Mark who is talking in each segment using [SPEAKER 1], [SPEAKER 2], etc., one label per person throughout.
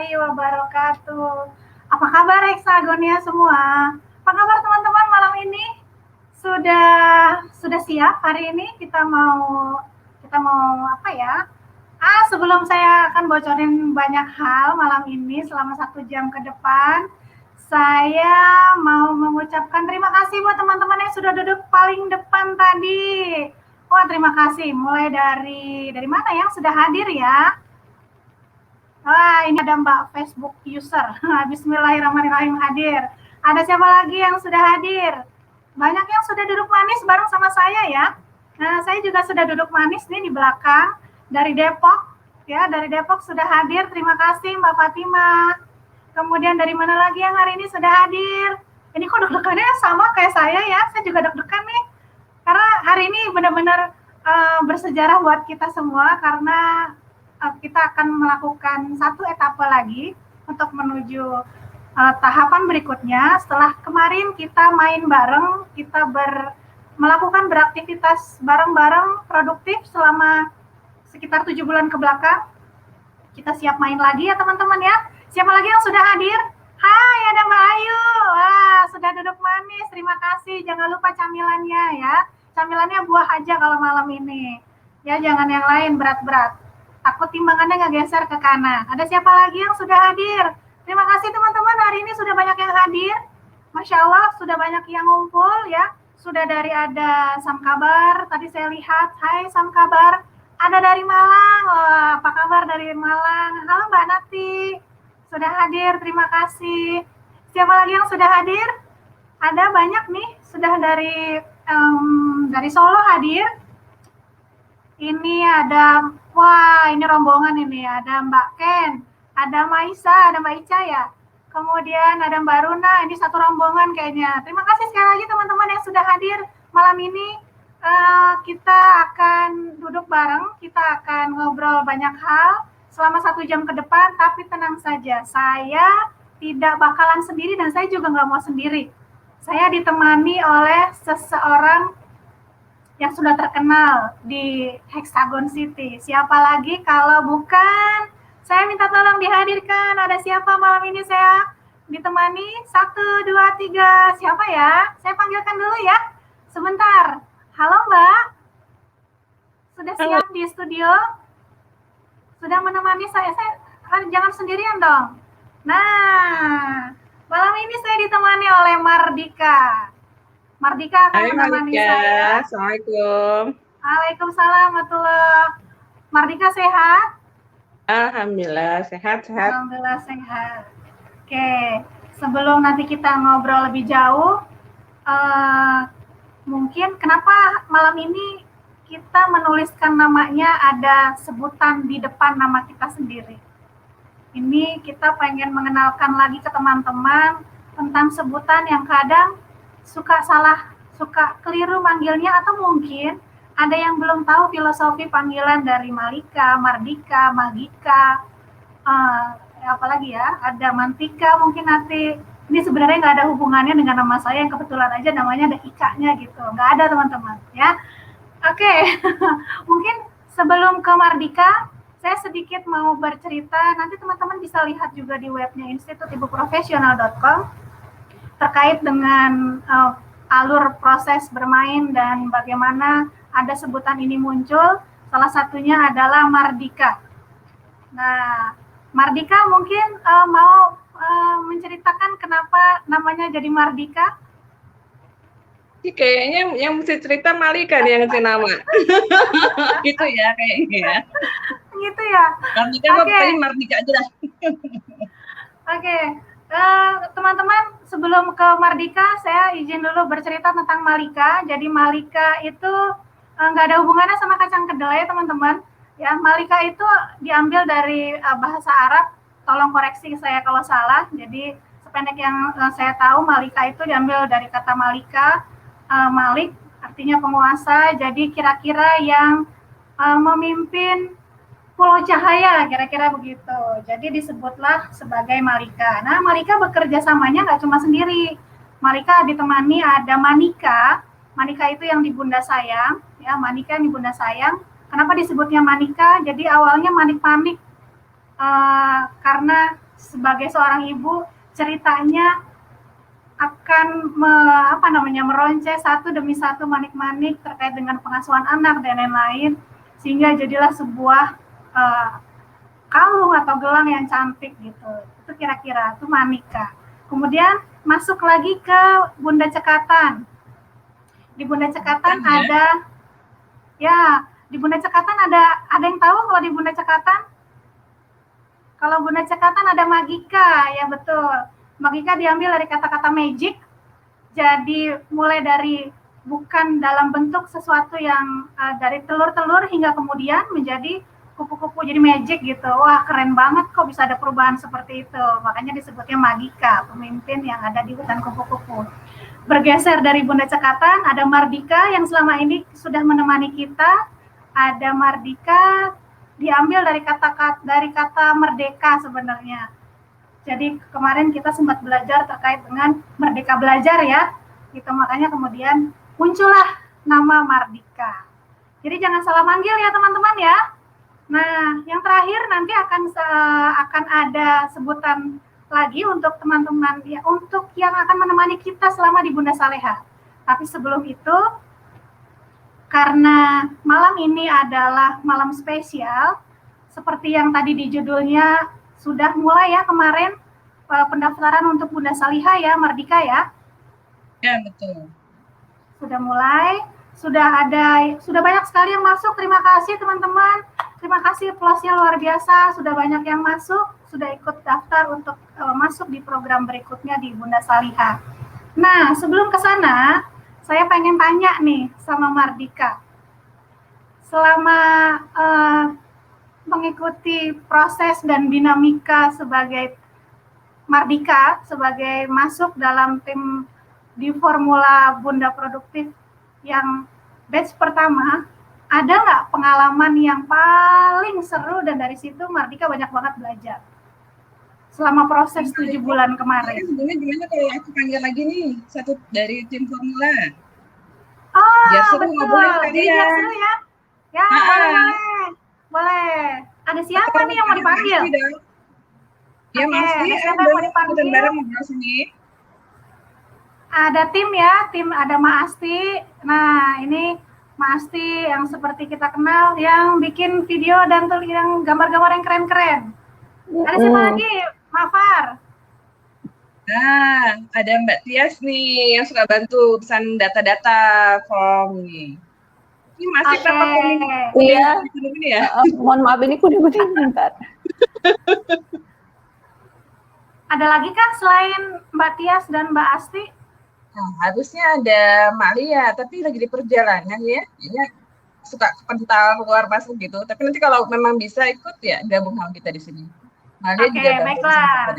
[SPEAKER 1] warahmatullahi wabarakatuh. Apa kabar Hexagonia semua? Apa kabar teman-teman malam ini? Sudah siap hari ini kita mau apa ya? Sebelum saya akan bocorin banyak hal malam ini selama 1 jam ke depan, saya mau mengucapkan terima kasih buat teman-teman yang sudah duduk paling depan tadi. Wah, terima kasih. Mulai dari mana yang sudah hadir ya? Wah, ini ada Mbak Facebook user. Bismillahirrahmanirrahim hadir. Ada siapa lagi yang sudah hadir? Banyak yang sudah duduk manis bareng sama saya ya. Nah, saya juga sudah duduk manis nih di belakang dari Depok. Ya, dari Depok sudah hadir. Terima kasih Mbak Fatima. Kemudian dari mana lagi yang hari ini sudah hadir? Ini kok deg-degannya sama kayak saya ya. Saya juga deg-degan nih. Karena hari ini benar-benar bersejarah buat kita semua karena kita akan melakukan satu etapa lagi untuk menuju tahapan berikutnya. Setelah kemarin kita main bareng, kita melakukan beraktivitas bareng-bareng produktif selama sekitar 7 bulan ke belakang. Kita siap main lagi ya teman-teman ya. Siapa lagi yang sudah hadir? Hai, ada Mbak Ayu. Wah, sudah duduk manis. Terima kasih. Jangan lupa camilannya ya. Camilannya buah aja kalau malam ini. Ya, jangan yang lain berat-berat. Takut timbangannya nggak geser ke kanan. Ada siapa lagi yang sudah hadir? Terima kasih teman-teman. Hari ini sudah banyak yang hadir. Masya Allah, sudah banyak yang ngumpul ya. Sudah dari ada Sam Kabar. Tadi saya lihat. Hai Sam Kabar. Ada dari Malang. Wah, apa kabar dari Malang? Halo Mbak Nati. Sudah hadir, terima kasih. Siapa lagi yang sudah hadir? Ada banyak nih, sudah dari Solo hadir. Ini ada, wah ini rombongan ini, ada Mbak Ken, ada Maisa, ada Mbak Ica ya. Kemudian ada Mbak Runa, ini satu rombongan kayaknya. Terima kasih sekali lagi teman-teman yang sudah hadir malam ini. Kita akan duduk bareng, kita akan ngobrol banyak hal selama 1 jam ke depan, tapi tenang saja, saya tidak bakalan sendiri dan saya juga nggak mau sendiri. Saya ditemani oleh seseorang yang sudah terkenal di Hexagon City. Siapa lagi kalau bukan, saya minta tolong dihadirkan. Ada siapa malam ini saya ditemani? 1, 2, 3. Siapa ya? Saya panggilkan dulu ya. Sebentar. Halo Mbak. Sudah siap di studio? Sudah menemani saya jangan sendirian dong. Nah, malam ini saya ditemani oleh Mardika. Mardika akan menemani saya.
[SPEAKER 2] Assalamualaikum.
[SPEAKER 1] Waalaikumsalam warahmatullahi. Mardika sehat?
[SPEAKER 2] Alhamdulillah sehat.
[SPEAKER 1] Alhamdulillah sehat. Oke, sebelum nanti kita ngobrol lebih jauh, mungkin kenapa malam ini kita menuliskan namanya ada sebutan di depan nama kita sendiri. Ini kita pengen mengenalkan lagi ke teman-teman tentang sebutan yang kadang suka salah, suka keliru manggilnya, atau mungkin ada yang belum tahu filosofi panggilan dari Malika, Mardika, Magika, apalagi ya, ada Mantika mungkin nanti. Ini sebenarnya nggak ada hubungannya dengan nama saya yang kebetulan aja namanya ada Ika-nya gitu. Nggak ada teman-teman ya. Oke, mungkin sebelum ke Mardika, saya sedikit mau bercerita. Nanti teman-teman bisa lihat juga di webnya institutibuprofesional.com terkait dengan alur proses bermain dan bagaimana ada sebutan ini muncul. Salah satunya adalah Mardika. Nah, Mardika mungkin mau menceritakan kenapa namanya jadi Mardika.
[SPEAKER 2] Kayaknya yang mesti cerita Malika nih yang ngasih nama. Gitu ya kayaknya ya.
[SPEAKER 1] Gitu ya.
[SPEAKER 2] Mardika pokoknya Mardika aja lah.
[SPEAKER 1] Oke. Teman-teman, sebelum ke Mardika, saya izin dulu bercerita tentang Malika. Jadi Malika itu nggak ada hubungannya sama kacang kedelai, teman-teman. Ya, Malika itu diambil dari bahasa Arab. Tolong koreksi saya kalau salah. Jadi sependek yang saya tahu, Malika itu diambil dari kata Malika. Malik artinya penguasa, jadi kira-kira yang memimpin Pulau Cahaya, kira-kira begitu. Jadi disebutlah sebagai Malika. Nah, Malika bekerja samanya nggak cuma sendiri. Malika ditemani ada Manika. Manika itu yang di Bunda Sayang, ya, Manika yang di Bunda Sayang. Kenapa disebutnya Manika? Jadi awalnya manik-manik karena sebagai seorang ibu ceritanya akan meronce satu demi satu manik-manik terkait dengan pengasuhan anak dan lain-lain, sehingga jadilah sebuah kalung atau gelang yang cantik gitu. Itu kira-kira itu Manika. Kemudian masuk lagi ke Bunda Cekatan. Di Bunda Cekatan ada di Bunda Cekatan ada yang tahu kalau di Bunda Cekatan? Kalau Bunda Cekatan ada Magika, ya betul. Magika diambil dari kata-kata magic, jadi mulai dari bukan dalam bentuk sesuatu yang dari telur-telur hingga kemudian menjadi kupu-kupu, jadi magic gitu. Wah, keren banget kok bisa ada perubahan seperti itu. Makanya disebutnya Magika, pemimpin yang ada di hutan kupu-kupu. Bergeser dari Bunda Cekatan, ada Mardika yang selama ini sudah menemani kita. Ada Mardika diambil dari kata merdeka sebenarnya. Jadi kemarin kita sempat belajar terkait dengan merdeka belajar ya, gitu, makanya kemudian muncullah nama Mardika. Jadi jangan salah manggil ya teman-teman ya. Nah, yang terakhir nanti akan ada sebutan lagi untuk teman-teman ya, untuk yang akan menemani kita selama di Bunda Saleha. Tapi sebelum itu, karena malam ini adalah malam spesial, seperti yang tadi di judulnya sudah mulai ya kemarin pendaftaran untuk Bunda Saleha ya, Mardika ya?
[SPEAKER 2] Ya, betul.
[SPEAKER 1] Sudah mulai, sudah banyak sekali yang masuk. Terima kasih teman-teman. Terima kasih, plusnya luar biasa. Sudah banyak yang masuk, sudah ikut daftar untuk masuk di program berikutnya di Bunda Saleha. Nah, sebelum ke sana, saya pengen tanya nih sama Mardika. Selama mengikuti proses dan dinamika sebagai Mardika, sebagai masuk dalam tim di Formula Bunda Produktif yang batch pertama, ada nggak pengalaman yang paling seru dan dari situ Mardika banyak banget belajar selama proses 7 bulan kemarin?
[SPEAKER 2] Sebenarnya gimana kalau aku panggil lagi nih satu dari tim Formula?
[SPEAKER 1] Oh,
[SPEAKER 2] biar seru,
[SPEAKER 1] betul. Jadi biar
[SPEAKER 2] ya.
[SPEAKER 1] seru ya. Ya, boleh. Ada siapa nih yang mau dipanggil?
[SPEAKER 2] Ya, Mas,
[SPEAKER 1] ada siapa yang mau dipanggil?
[SPEAKER 2] Bareng ngobrol sini.
[SPEAKER 1] Ada tim ya, ada Ma Asti. Nah, ini Ma Asti yang seperti kita kenal, yang bikin video dan yang gambar-gambar yang keren-keren. Ada siapa lagi? Mafar.
[SPEAKER 2] Nah, ada Mbak Tias nih yang suka bantu pesan data-data form nih. Ini masih berapa
[SPEAKER 3] Iya. Ini ya? Mohon maaf, ini kuning-kuning bentar.
[SPEAKER 1] Ada lagi kah selain Mbak Tias dan Mbak Asti?
[SPEAKER 2] Nah, harusnya ada Mbak Lia, tapi lagi di perjalanan ya. Ini suka kental keluar masuk gitu. Tapi nanti kalau memang bisa ikut ya gabung sama kita di sini. Mbak Lia juga
[SPEAKER 1] baiklah.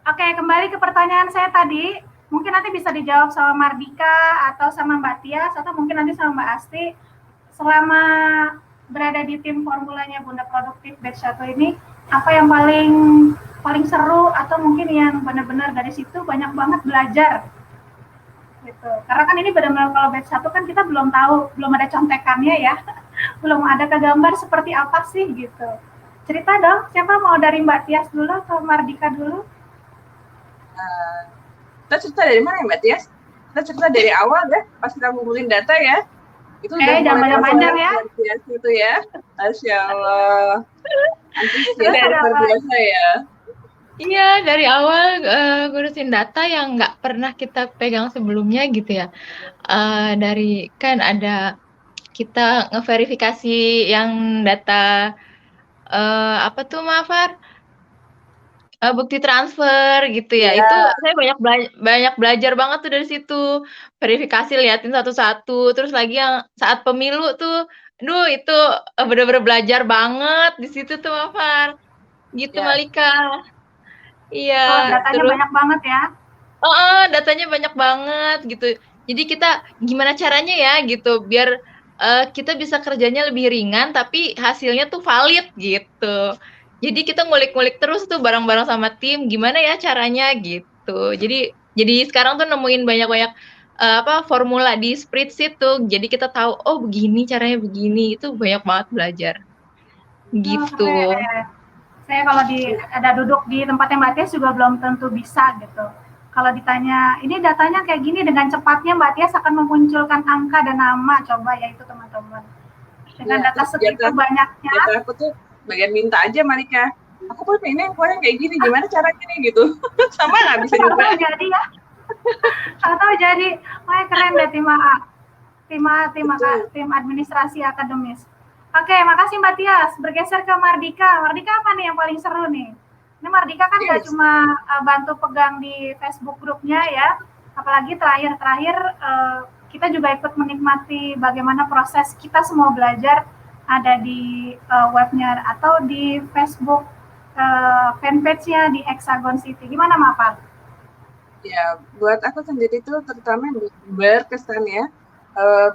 [SPEAKER 1] Oke, kembali ke pertanyaan saya tadi. Mungkin nanti bisa dijawab sama Mardika atau sama Mbak Tias atau mungkin nanti sama Mbak Asti. Selama berada di tim formulanya Bunda Produktif batch 1 ini, apa yang paling seru atau mungkin yang benar-benar dari situ banyak banget belajar gitu. Karena kan ini benar-benar kalau batch 1 kan kita belum tahu, belum ada contekannya ya. Belum ada kegambar seperti apa sih gitu. Cerita dong, siapa mau dari Mbak Tias dulu atau Mardika dulu?
[SPEAKER 2] Kita cerita dari mana ya Mbak Tias? Kita cerita dari awal deh, pas kita ngumpulin data ya. Itu
[SPEAKER 1] jangan panjang-panjang ya.
[SPEAKER 2] Biasa itu ya. Masya Allah. Antusias luar biasa ya.
[SPEAKER 4] Iya, dari awal ngurusin data yang nggak pernah kita pegang sebelumnya gitu ya. Dari kan ada kita ngeverifikasi yang data apa tuh Mafar? Bukti transfer gitu ya. Itu saya banyak belajar banget tuh dari situ. Verifikasi liatin satu-satu. Terus lagi yang saat pemilu tuh, itu bener-bener belajar banget di situ tuh Mafar. Gitu Malika. Iya.
[SPEAKER 1] Datanya banyak banget ya.
[SPEAKER 4] Datanya banyak banget gitu. Jadi kita gimana caranya ya gitu biar kita bisa kerjanya lebih ringan tapi hasilnya tuh valid gitu. Jadi kita ngulik-ngulik terus tuh bareng-bareng sama tim gimana ya caranya gitu. Jadi sekarang tuh nemuin banyak-banyak formula di spreadsheet tuh. Jadi kita tahu begini caranya begini. Itu banyak banget belajar. Gitu.
[SPEAKER 1] Saya kalau ada duduk di tempatnya Mbak Tias juga belum tentu bisa gitu. Kalau ditanya, ini datanya kayak gini, dengan cepatnya Mbak Tias akan memunculkan angka dan nama, coba ya itu teman-teman. Dengan
[SPEAKER 2] Ya,
[SPEAKER 1] data
[SPEAKER 2] terus
[SPEAKER 1] segitu banyaknya.
[SPEAKER 2] data aku tuh bagian minta aja Malika. Aku pun pengen kayak gini, gimana caranya nih gitu. Sama nggak bisa juga.
[SPEAKER 1] Tahu jadi ya. Tahu jadi, wah keren deh tim AA. Tim administrasi akademis. Oke, makasih Mbak Tias. Bergeser ke Mardika. Mardika apa nih yang paling seru nih? Ini Mardika kan nggak cuma bantu pegang di Facebook grupnya ya, apalagi terakhir kita juga ikut menikmati bagaimana proses kita semua belajar ada di webnya atau di Facebook fanpage-nya di Hexagon City. Gimana Mapal?
[SPEAKER 2] Ya, buat aku sendiri itu terutama berkesan ya,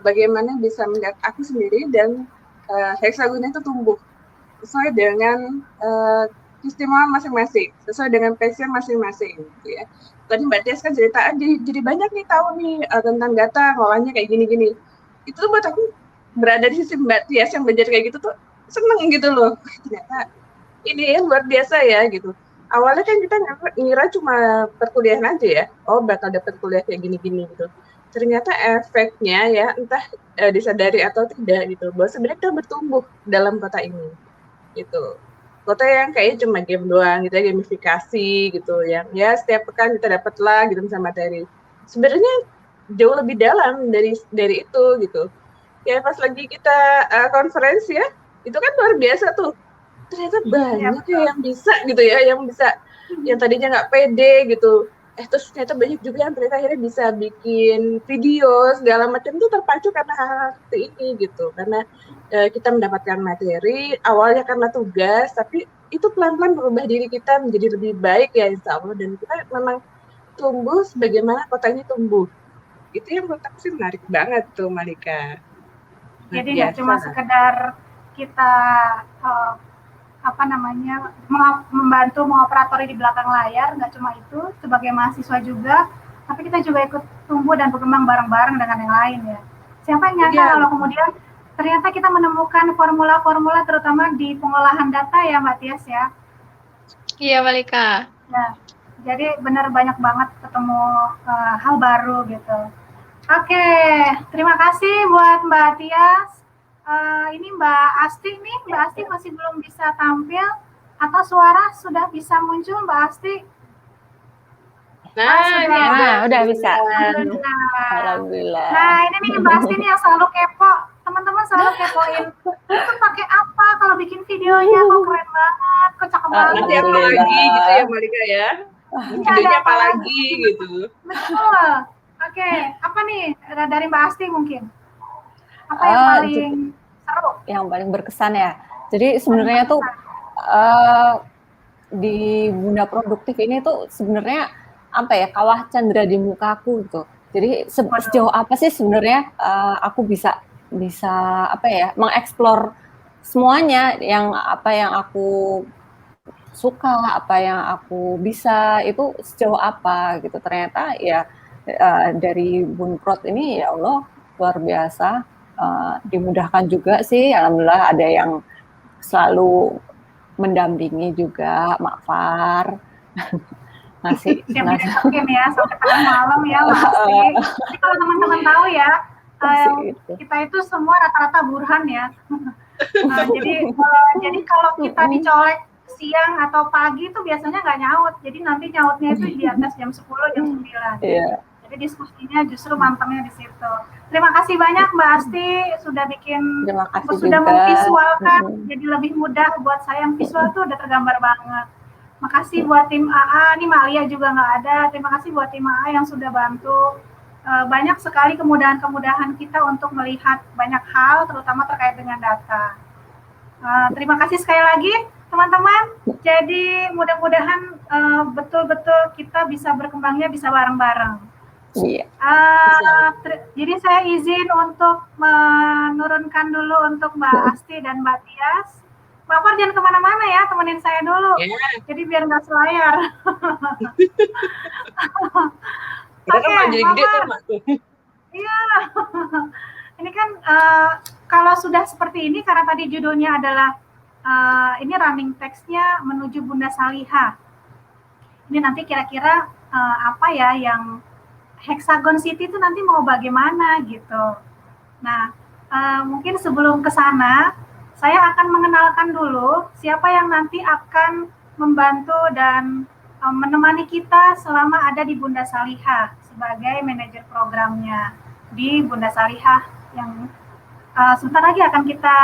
[SPEAKER 2] bagaimana bisa melihat aku sendiri dan Hexagon itu tumbuh sesuai dengan keistimewaan masing-masing, sesuai dengan passion masing-masing, gitu ya. Tadi Mbak Tias kan cerita, jadi banyak nih tahu nih tentang data, ngolahnya kayak gini-gini. Itu buat aku berada di sisi Mbak Tias yang belajar kayak gitu tuh seneng gitu loh. Ternyata ini yang luar biasa ya gitu. Awalnya kan kita ngira cuma perkuliahan aja ya, oh bakal dapat kuliah kayak gini-gini gitu. Ternyata efeknya ya entah disadari atau tidak gitu, bahwa sebenarnya kita bertumbuh dalam kota ini gitu. Kota yang kayaknya cuma game doang gitu ya, gamifikasi gitu yang ya setiap pekan kita dapat lah gitu sama materi. Sebenarnya jauh lebih dalam dari itu gitu. Ya pas lagi kita konferensi ya, itu kan luar biasa tuh. Ternyata banyak ya yang bisa gitu ya, yang tadinya nggak pede gitu. Terus ternyata banyak juga yang ternyata akhirnya bisa bikin video segala macam tuh terpacu karena hal seperti ini gitu. Karena kita mendapatkan materi awalnya karena tugas, tapi itu pelan-pelan berubah diri kita menjadi lebih baik ya insya Allah, dan kita memang tumbuh sebagaimana kota ini tumbuh. Itu yang menurut aku sih menarik banget tuh Malika.
[SPEAKER 1] Jadi nggak cuma sekedar kita membantu mengoperatori di belakang layar, nggak cuma itu, sebagai mahasiswa juga, tapi kita juga ikut tumbuh dan berkembang bareng-bareng dengan yang lain ya. Siapa yang nyangka kalau kemudian ternyata kita menemukan formula-formula terutama di pengolahan data ya Mbak Tias ya.
[SPEAKER 4] Iya Malika.
[SPEAKER 1] Nah, jadi benar banyak banget ketemu hal baru gitu. Oke, terima kasih buat Mbak Tias. Ini Mbak Asti nih, Mbak Asti masih belum bisa tampil atau suara sudah bisa muncul Mbak Asti?
[SPEAKER 3] Udah bisa. Alhamdulillah.
[SPEAKER 1] Nah, ini nih Mbak Asti nih yang selalu kepo. Teman-teman selalu kepoin. Itu pakai apa kalau bikin videonya? Kok keren banget, kok cakep banget.
[SPEAKER 2] Nanti apa lagi gitu ya Malika ya? Videonya apa lagi gitu.
[SPEAKER 1] Betul. Oke, apa nih dari Mbak Asti mungkin? Apa yang paling seru?
[SPEAKER 3] Yang paling berkesan ya. Jadi sebenarnya tuh di Bunda Produktif ini tuh sebenarnya apa ya, kawah candra di mukaku gitu. Jadi sejauh apa sih sebenarnya aku bisa apa ya, mengeksplor semuanya yang apa yang aku suka, apa yang aku bisa itu sejauh apa gitu. Ternyata ya dari Bunprod ini ya Allah luar biasa, dimudahkan juga sih, alhamdulillah ada yang selalu mendampingi juga, Mak Far. Masih
[SPEAKER 1] mungkin ya sampai tengah malam ya pasti. Jadi kalau teman-teman tahu ya, kita itu semua rata-rata burhan ya. Jadi kalau kita dicolek siang atau pagi itu biasanya nggak nyaut. Jadi nanti nyautnya itu di atas jam 10, jam 9.
[SPEAKER 3] Yeah.
[SPEAKER 1] Jadi diskusinya justru mantapnya di situ. Terima kasih banyak Mbak Asti sudah memvisualkan, jadi lebih mudah buat saya yang visual tuh udah tergambar banget. Makasih buat tim AA, nih Malia juga nggak ada. Terima kasih buat tim AA yang sudah bantu. Banyak sekali kemudahan-kemudahan kita untuk melihat banyak hal, terutama terkait dengan data. Terima kasih sekali lagi teman-teman. Jadi mudah-mudahan betul-betul kita bisa berkembangnya bisa bareng-bareng.
[SPEAKER 3] Iya.
[SPEAKER 1] Jadi saya izin untuk menurunkan dulu untuk Mbak Asti dan Mbak Tias. Mbak Far jangan kemana-mana ya, temenin saya dulu. Jadi biar nggak selayar.
[SPEAKER 2] Oke, jadi gede tuh Mbak.
[SPEAKER 1] Iya. Ini kan kalau sudah seperti ini, karena tadi judulnya adalah ini running text-nya menuju Bunda Salihah. Ini nanti kira-kira apa ya yang Hexagon City itu nanti mau bagaimana gitu. Nah, mungkin sebelum ke sana, saya akan mengenalkan dulu siapa yang nanti akan membantu dan menemani kita selama ada di Bunda Salihah sebagai manajer programnya di Bunda Salihah yang sebentar lagi akan kita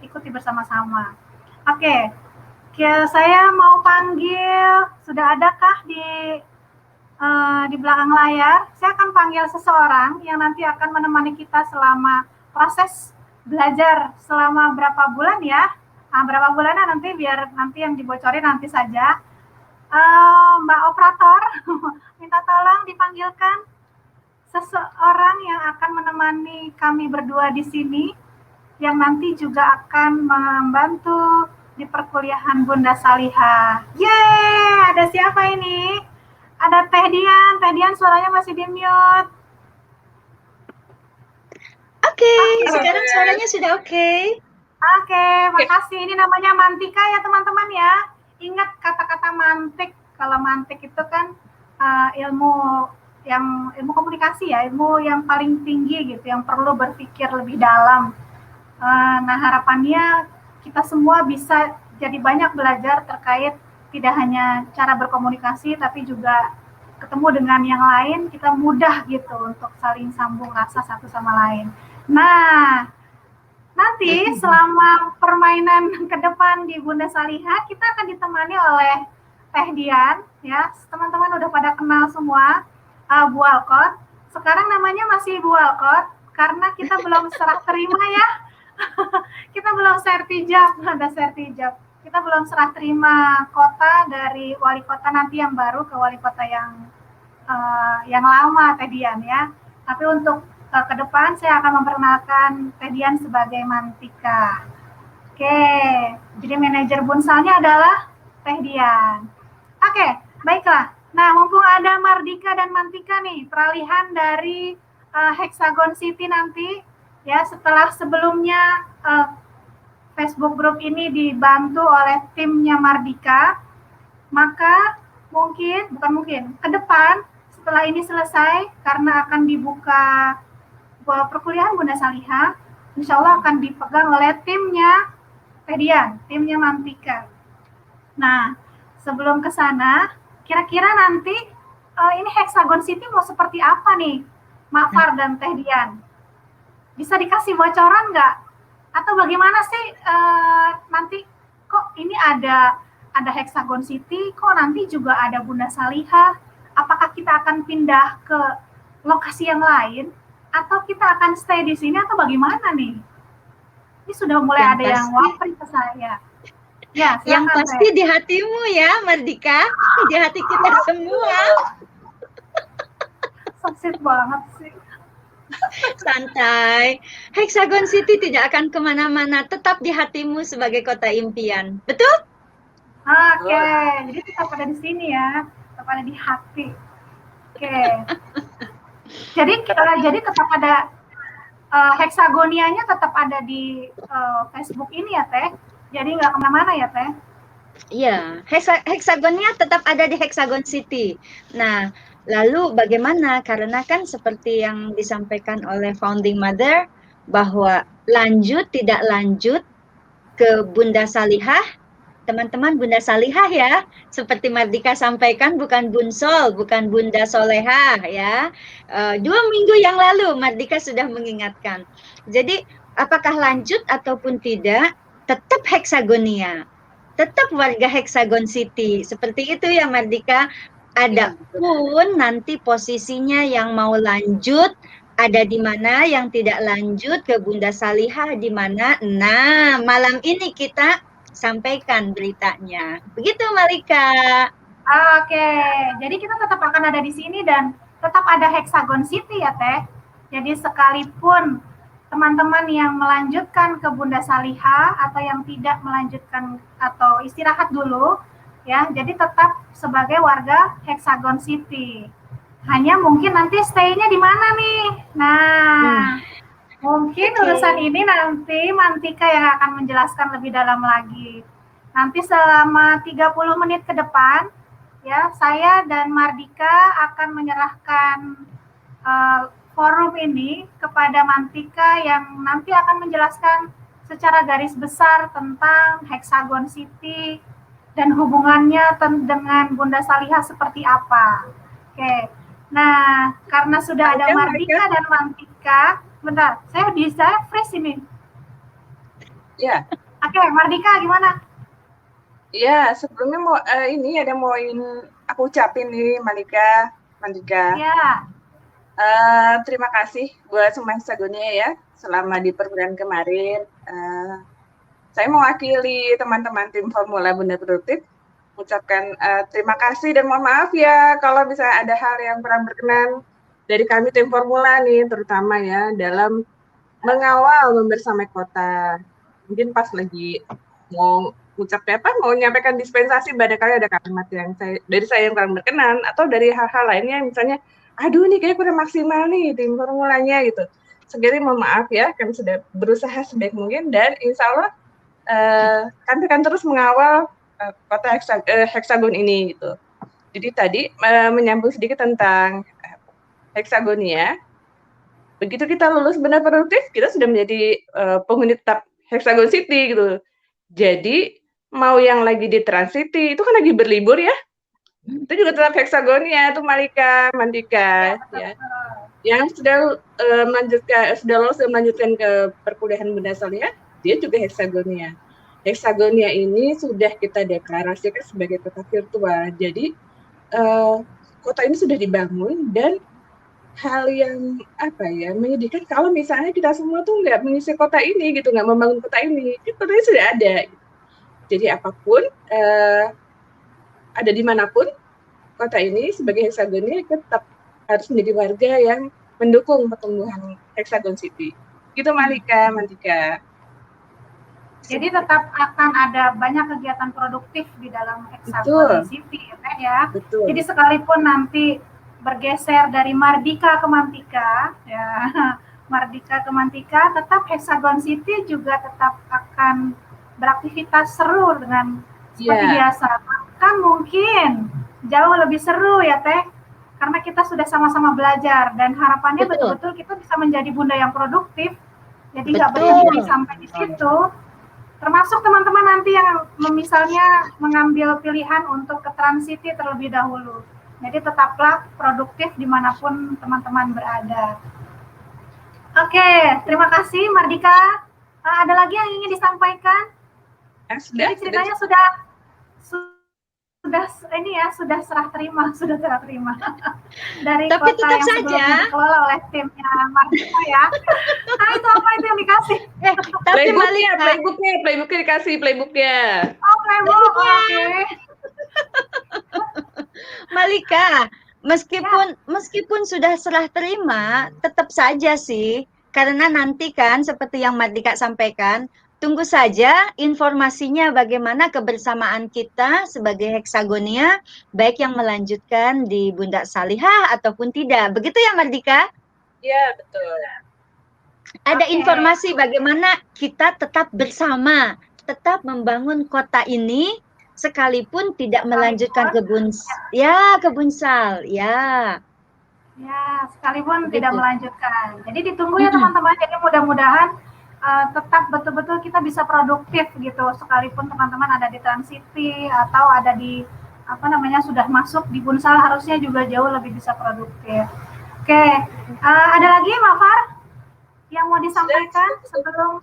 [SPEAKER 1] ikuti bersama-sama. Oke, saya mau panggil, sudah adakah di belakang layar? Saya akan panggil seseorang yang nanti akan menemani kita selama proses belajar selama berapa bulan ya? Berapa bulannya nanti biar nanti yang dibocorin nanti saja. Mbak operator, minta tolong dipanggilkan seseorang yang akan menemani kami berdua di sini, yang nanti juga akan membantu di perkuliahan Bunda Salihah. Yeay, ada siapa ini? Ada Teh Dian. Teh Dian suaranya masih di mute.
[SPEAKER 5] Oke, sekarang suaranya sudah oke.
[SPEAKER 1] Oke, makasih. Ini namanya mantika ya teman-teman ya. Ingat kata-kata mantik. Kalau mantik itu kan ilmu komunikasi ya, ilmu yang paling tinggi gitu, yang perlu berpikir lebih dalam. Nah, harapannya kita semua bisa jadi banyak belajar terkait tidak hanya cara berkomunikasi, tapi juga ketemu dengan yang lain, kita mudah gitu untuk saling sambung rasa satu sama lain. Nah, nanti selama permainan ke depan di Bunda Salihah, kita akan ditemani oleh Teh Dian, ya. Teman-teman udah pada kenal semua, Bu Alkot. Sekarang namanya masih Bu Alkot, karena kita belum serah terima ya. Kita belum sertijab, ada sertijab. Kita belum serah terima kota dari wali kota nanti yang baru ke wali kota yang lama, Teh Dian ya. Tapi untuk ke depan saya akan memperkenalkan Teh Dian sebagai mantika. Oke, jadi manajer bunsalnya adalah Teh Dian. Oke, baiklah. Nah, mumpung ada Mardika dan Mantika nih, peralihan dari Hexagon City nanti ya, setelah sebelumnya Facebook group ini dibantu oleh timnya Mardika, maka ke depan setelah ini selesai, karena akan dibuka perkuliahan Bunda Salihah, insya Allah akan dipegang oleh timnya Teh Dian, timnya Mantika. Nah, sebelum ke sana, kira-kira nanti ini Hexagon City mau seperti apa nih, Mafar dan Teh Dian? Bisa dikasih bocoran nggak? Atau bagaimana sih nanti kok ini ada Hexagon City, kok nanti juga ada Bunda Salihah? Apakah kita akan pindah ke lokasi yang lain, atau kita akan stay di sini, atau bagaimana nih? Ini sudah mulai ada yang wapri ke saya. Ya,
[SPEAKER 5] yang pasti di hatimu ya, Mardika, di hati kita semua.
[SPEAKER 1] Sukses banget sih.
[SPEAKER 5] Santai. Hexagon City tidak akan kemana-mana, tetap di hatimu sebagai kota impian. Betul?
[SPEAKER 1] Oke, jadi tetap ada di sini ya, tetap ada di hati. Oke. Jadi tetap ada Hexagonianya tetap ada di Facebook ini ya, Teh. Jadi nggak kemana-mana ya, Teh.
[SPEAKER 5] Iya, hexagonnya tetap ada di Hexagon City. Nah, lalu bagaimana? Karena kan seperti yang disampaikan oleh Founding Mother, bahwa lanjut tidak lanjut ke Bunda Salihah, teman-teman Bunda Salihah ya, seperti Mardika sampaikan, bukan Bunsol, bukan Bunda Solehah ya. 2 minggu yang lalu Mardika sudah mengingatkan. Jadi apakah lanjut ataupun tidak, tetap Hexagonia. Tetap warga Hexagon City. Seperti itu ya Mardika. Adapun nanti posisinya yang mau lanjut ada di mana, yang tidak lanjut ke Bunda Salihah di mana. Nah, malam ini kita sampaikan beritanya. Begitu Malika.
[SPEAKER 1] Oke, jadi kita tetap akan ada di sini dan tetap ada Hexagon City ya, Teh. Jadi sekalipun teman-teman yang melanjutkan ke Bunda Salihah atau yang tidak melanjutkan atau istirahat dulu ya, jadi tetap sebagai warga Hexagon City. Hanya mungkin nanti stay-nya di mana nih? Nah, Mungkin
[SPEAKER 5] Oke.
[SPEAKER 1] urusan ini nanti Mantika yang akan menjelaskan lebih dalam lagi. Nanti selama 30 menit ke depan, ya, saya dan Mardika akan menyerahkan forum ini kepada Mantika yang nanti akan menjelaskan secara garis besar tentang Hexagon City dan hubungannya dengan Bunda Salihah seperti apa. Oke. Nah, karena sudah ada Mardika dan Mantika, bentar, saya bisa freeze ini.
[SPEAKER 2] Ya.
[SPEAKER 1] Oke, Mardika gimana?
[SPEAKER 2] Ya, sebelumnya mau ini ada mau aku ucapin nih Mandika.
[SPEAKER 1] Ya.
[SPEAKER 2] Terima kasih buat semua Hexagonia ya selama di perbulan kemarin. Saya mewakili teman-teman tim Formula Bunda Produktif mengucapkan terima kasih dan mohon maaf ya kalau bisa ada hal yang kurang berkenan dari kami tim Formula nih, terutama ya dalam mengawal membersamai kota. Mungkin pas lagi mau mau menyampaikan dispensasi, barangkali ada kalimat yang dari saya yang kurang berkenan, atau dari hal-hal lainnya, misalnya, aduh nih kayak kurang maksimal nih tim formulanya gitu. Segera mohon maaf ya, kami sudah berusaha sebaik mungkin, dan insya Allah kami akan terus mengawal kota Hexagon ini gitu. Jadi tadi menyambung sedikit tentang Hexagonia. Begitu kita lulus Bunda Produktif, kita sudah menjadi penghuni tetap Hexagon City gitu. Jadi mau yang lagi di Trans City itu kan lagi berlibur ya, itu juga tetap Hexagonia tuh Malika, Mandika ya. Yang sudah lulus dan melanjutkan ke perkuliahan Bunda Salihah, dia juga Hexagonia. Hexagonia ini sudah kita deklarasikan sebagai kota virtual. Jadi kota ini sudah dibangun, dan hal yang menyedihkan kalau misalnya kita semua tuh nggak mengisi kota ini gitu, nggak membangun kota ini. Kotanya sudah ada. Jadi apapun ada dimanapun kota ini sebagai Hexagonia tetap harus menjadi warga yang mendukung pertumbuhan Hexagon City. Gitu Malika, Mantika.
[SPEAKER 1] Jadi tetap akan ada banyak kegiatan produktif di dalam Hexagon City ya.
[SPEAKER 2] Betul.
[SPEAKER 1] Jadi sekalipun nanti bergeser dari Mardika ke Mantika, ya, Mardika ke Mantika, tetap Hexagon City juga tetap akan beraktivitas seru dengan seperti biasa. Bahkan mungkin jauh lebih seru ya Teh, karena kita sudah sama-sama belajar, dan harapannya betul-betul kita bisa menjadi bunda yang produktif. Jadi nggak berhenti sampai di situ. Termasuk teman-teman nanti yang misalnya mengambil pilihan untuk ke Trans City terlebih dahulu. Jadi tetaplah produktif dimanapun teman-teman berada. Oke, terima kasih Mardika. Ada lagi yang ingin disampaikan? Jadi ceritanya sudah serah terima dari
[SPEAKER 5] tapi
[SPEAKER 1] kota
[SPEAKER 5] tetap
[SPEAKER 1] yang
[SPEAKER 5] saja
[SPEAKER 1] sebelumnya dikelola oleh timnya Mardika ya. Nah itu apa itu yang dikasih?
[SPEAKER 5] Tapi
[SPEAKER 2] playbooknya dikasih playbooknya.
[SPEAKER 1] Oh playbook, oke.
[SPEAKER 5] Malika, meskipun sudah serah terima, tetap saja sih, karena nanti kan seperti yang Mardika sampaikan, tunggu saja informasinya bagaimana kebersamaan kita sebagai Hexagonia, baik yang melanjutkan di Bunda Salihah ataupun tidak. Begitu ya Mardika?
[SPEAKER 2] Iya, betul.
[SPEAKER 5] Ada informasi bagaimana kita tetap bersama, tetap membangun kota ini, sekalipun tidak melanjutkan ke Bunsal, ya.
[SPEAKER 1] Ya, sekalipun tidak melanjutkan. Jadi ditunggu ya teman-teman. Jadi mudah-mudahan tetap betul-betul kita bisa produktif gitu, sekalipun teman-teman ada di Trans City atau ada di sudah masuk di Bunsal, harusnya juga jauh lebih bisa produktif. Oke, ada lagi Mafar yang mau disampaikan sebelum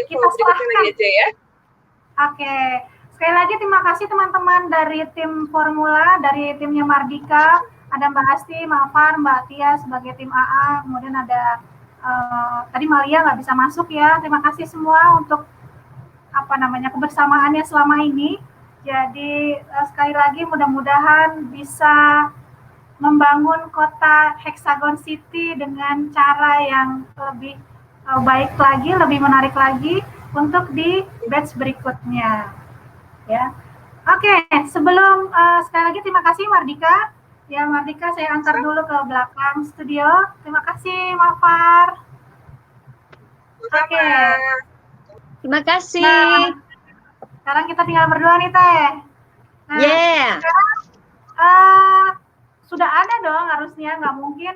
[SPEAKER 1] kita serahkan
[SPEAKER 2] aja ya.
[SPEAKER 1] Oke. Sekali lagi terima kasih teman-teman dari tim Formula, dari timnya Mardika, ada Mbak Asti, Mafar, Mbak Tia sebagai tim AA, kemudian ada tadi Malia nggak bisa masuk ya. Terima kasih semua untuk kebersamaannya selama ini. Jadi sekali lagi mudah-mudahan bisa membangun kota Hexagon City dengan cara yang lebih baik lagi, lebih menarik lagi untuk di batch berikutnya. Ya, oke. Sebelum sekali lagi terima kasih Mardika. Ya Mardika, saya antar dulu ke belakang studio. Terima kasih Mafar. Oke.
[SPEAKER 5] Terima kasih.
[SPEAKER 1] Nah, sekarang kita tinggal berdua nih Teh. Nah,
[SPEAKER 5] Yeah.
[SPEAKER 1] sekarang sudah ada dong harusnya, nggak mungkin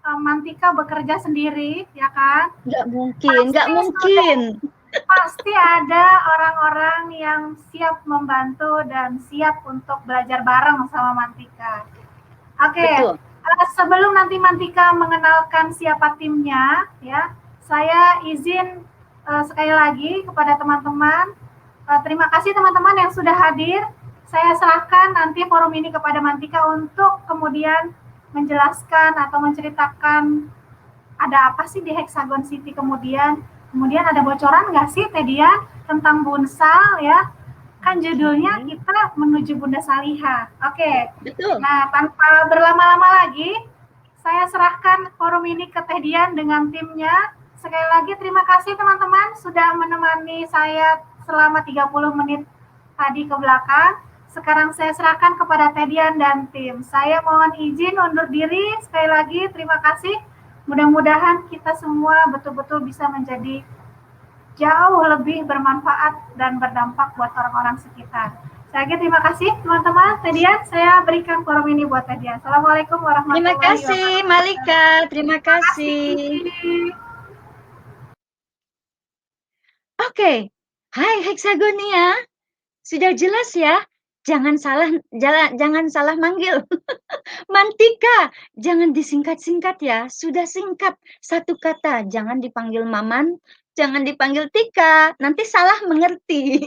[SPEAKER 1] Mantika bekerja sendiri, ya kan?
[SPEAKER 5] Nggak mungkin.
[SPEAKER 1] Pasti ada orang-orang yang siap membantu dan siap untuk belajar bareng sama Mantika. Oke,
[SPEAKER 5] Betul.
[SPEAKER 1] sebelum nanti Mantika mengenalkan siapa timnya, ya, saya izin sekali lagi kepada teman-teman. Terima kasih teman-teman yang sudah hadir. Saya serahkan nanti forum ini kepada Mantika untuk kemudian menjelaskan atau menceritakan ada apa sih di Hexagon City kemudian ada bocoran nggak sih Teh Dian tentang Bunsal ya? Kan judulnya kita menuju Bunda Saliha. Oke.
[SPEAKER 5] Betul.
[SPEAKER 1] Nah, tanpa berlama-lama lagi, saya serahkan forum ini ke Teh Dian dengan timnya. Sekali lagi terima kasih teman-teman sudah menemani saya selama 30 menit tadi ke belakang. Sekarang saya serahkan kepada Teh Dian dan tim. Saya mohon izin undur diri. Sekali lagi terima kasih. Mudah-mudahan kita semua betul-betul bisa menjadi jauh lebih bermanfaat dan berdampak buat orang-orang sekitar. Saya lagi terima kasih teman-teman. Teh Dian, saya berikan forum ini buat Teh Dian. Assalamualaikum warahmatullahi
[SPEAKER 5] Terima kasih
[SPEAKER 1] wabarakatuh.
[SPEAKER 5] Malika, terima kasih. Oke. Hai Hexagonia. Sudah jelas ya? Jangan salah manggil. Mantika, jangan disingkat-singkat ya. Sudah singkat satu kata. Jangan dipanggil Maman, jangan dipanggil Tika. Nanti salah mengerti.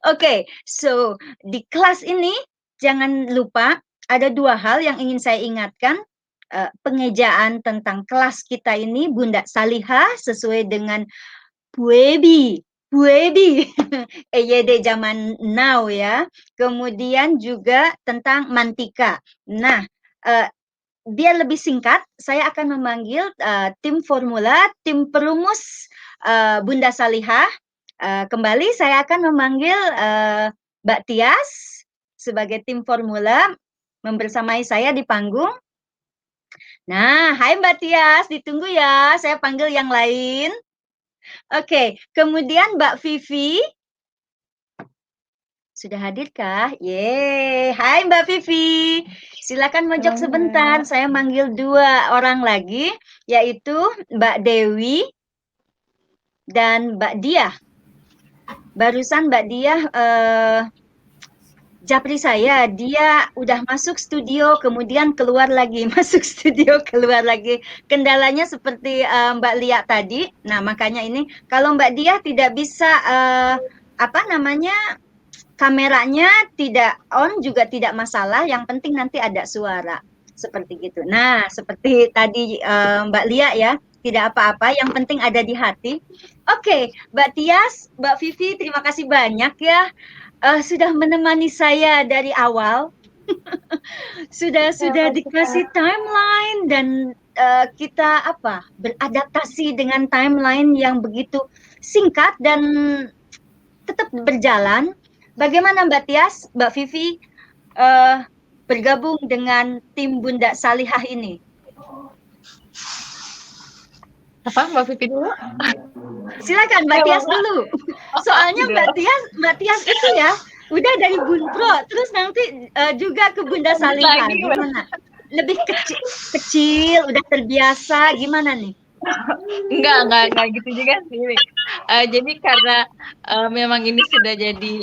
[SPEAKER 5] Oke, so di kelas ini jangan lupa ada dua hal yang ingin saya ingatkan. Pengejaan tentang kelas kita ini Bunda Saliha sesuai dengan Buebi. EYD zaman now ya. Kemudian juga tentang Mantika. Nah, biar lebih singkat, saya akan memanggil tim formula, tim perumus Bunda Saliha. Kembali saya akan memanggil Mbak Tias sebagai tim formula membersamai saya di panggung. Nah, hai Mbak Tias, ditunggu ya, saya panggil yang lain. Oke, kemudian Mbak Vivi. Sudah hadirkah? Yeay, hai Mbak Vivi. Silakan mojok sebentar, saya manggil dua orang lagi, yaitu Mbak Dewi dan Mbak Diah. Barusan Mbak Diah japri saya, dia udah masuk studio, kemudian keluar lagi, masuk studio, keluar lagi. Kendalanya seperti Mbak Lia tadi. Nah, makanya ini kalau Mbak Diah tidak bisa kameranya tidak on juga tidak masalah. Yang penting nanti ada suara seperti gitu. Nah, seperti tadi Mbak Lia ya, tidak apa-apa. Yang penting ada di hati. Oke, Mbak Tias, Mbak Vivi, terima kasih banyak ya. Sudah menemani saya dari awal, sudah dikasih timeline dan kita beradaptasi dengan timeline yang begitu singkat dan tetap berjalan. Bagaimana Mbak Tias, Mbak Vivi bergabung dengan tim Bunda Salihah ini?
[SPEAKER 4] Apa Mbak Vivi dulu?
[SPEAKER 5] Silakan Mbak Tias dulu. Soalnya Mbak Tias itu ya udah dari Bunpro, terus nanti juga ke Bunda Salihah. Gimana? Lebih kecil, udah terbiasa, gimana nih?
[SPEAKER 4] Enggak gitu juga sih. Jadi karena memang ini sudah jadi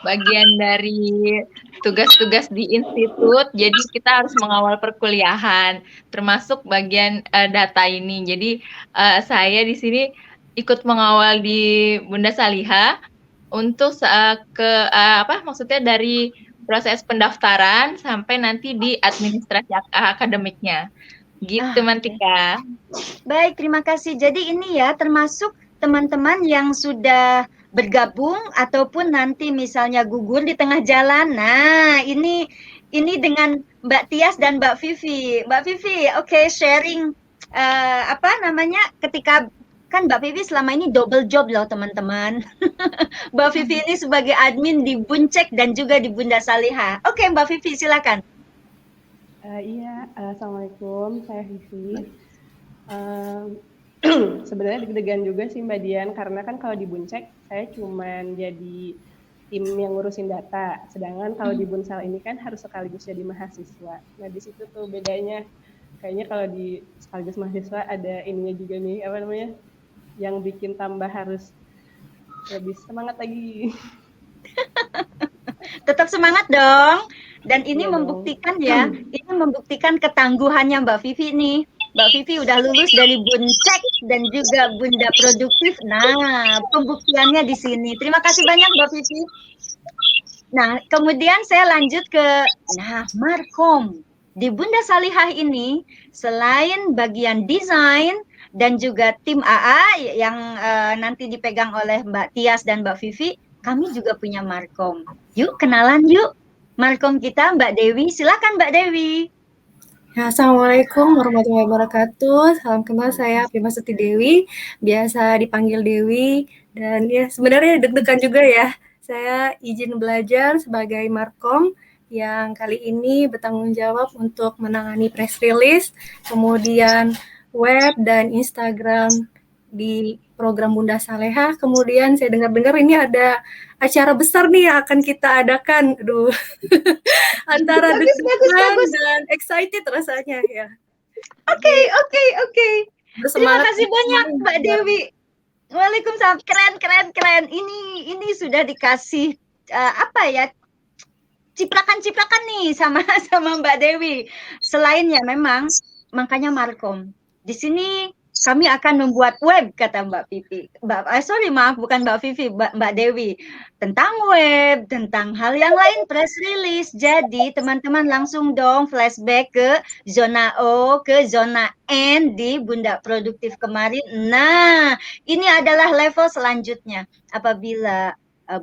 [SPEAKER 4] bagian dari tugas-tugas di institut, jadi kita harus mengawal perkuliahan, termasuk bagian data ini. Jadi saya di sini ikut mengawal di Bunda Saliha untuk maksudnya dari proses pendaftaran sampai nanti di administrasi akademiknya. Gitu Mantika.
[SPEAKER 5] Baik, terima kasih. Jadi ini ya termasuk teman-teman yang sudah bergabung ataupun nanti misalnya gugur di tengah jalan. Nah, ini dengan Mbak Tias dan Mbak Vivi. Mbak Vivi, oke, sharing ketika kan Mbak Vivi selama ini double job loh teman-teman. Mbak Vivi ini sebagai admin di Buncek dan juga di Bunda Saliha. Oke, Mbak Vivi silakan.
[SPEAKER 6] Assalamualaikum, saya Vivi. sebenarnya deg-degan juga sih Mbak Dian, karena kan kalau di Buncek saya cuman jadi tim yang ngurusin data, sedangkan kalau di Bunsal ini kan harus sekaligus jadi mahasiswa. Nah di situ tuh bedanya, kayaknya kalau di sekaligus mahasiswa ada ininya juga nih, apa namanya, yang bikin tambah harus lebih semangat lagi.
[SPEAKER 5] Tetap semangat dong. Dan ini
[SPEAKER 6] Iya
[SPEAKER 5] membuktikan ya, ini membuktikan ketangguhannya Mbak Vivi nih. Mbak Vivi udah lulus dari Buncek dan juga Bunda Produktif. Nah, pembuktiannya di sini. Terima kasih banyak Mbak Vivi. Nah, kemudian saya lanjut ke Markom. Di Bunda Salihah ini, selain bagian desain dan juga tim AA yang nanti dipegang oleh Mbak Tias dan Mbak Vivi, kami juga punya Markom. Yuk kenalan yuk. Markom kita Mbak Dewi. Silakan Mbak Dewi.
[SPEAKER 7] Ya, Assalamualaikum warahmatullahi wabarakatuh. Salam kenal, saya Bimasuti Dewi, biasa dipanggil Dewi. Dan ya sebenarnya deg-degan juga ya. Saya izin belajar sebagai Markom yang kali ini bertanggung jawab untuk menangani press release, kemudian web dan Instagram di program Bunda Salehah. Kemudian saya dengar-dengar ini ada acara besar nih yang akan kita adakan. Aduh, antara deg-degan dan excited rasanya ya.
[SPEAKER 5] Oke. Terima kasih banyak Mbak
[SPEAKER 7] Dewi.
[SPEAKER 5] Dewi. Waalaikumsalam. Keren. Ini sudah dikasih apa ya? Ciprakan nih sama Mbak Dewi. Selainnya memang makanya Markom. Di sini kami akan membuat web, kata Mbak Vivi. Bukan Mbak Vivi, Mbak Dewi. Tentang web, tentang hal yang lain, press release. Jadi teman-teman langsung dong flashback ke zona O, ke zona N di Bunda Produktif kemarin. Nah, ini adalah level selanjutnya. Apabila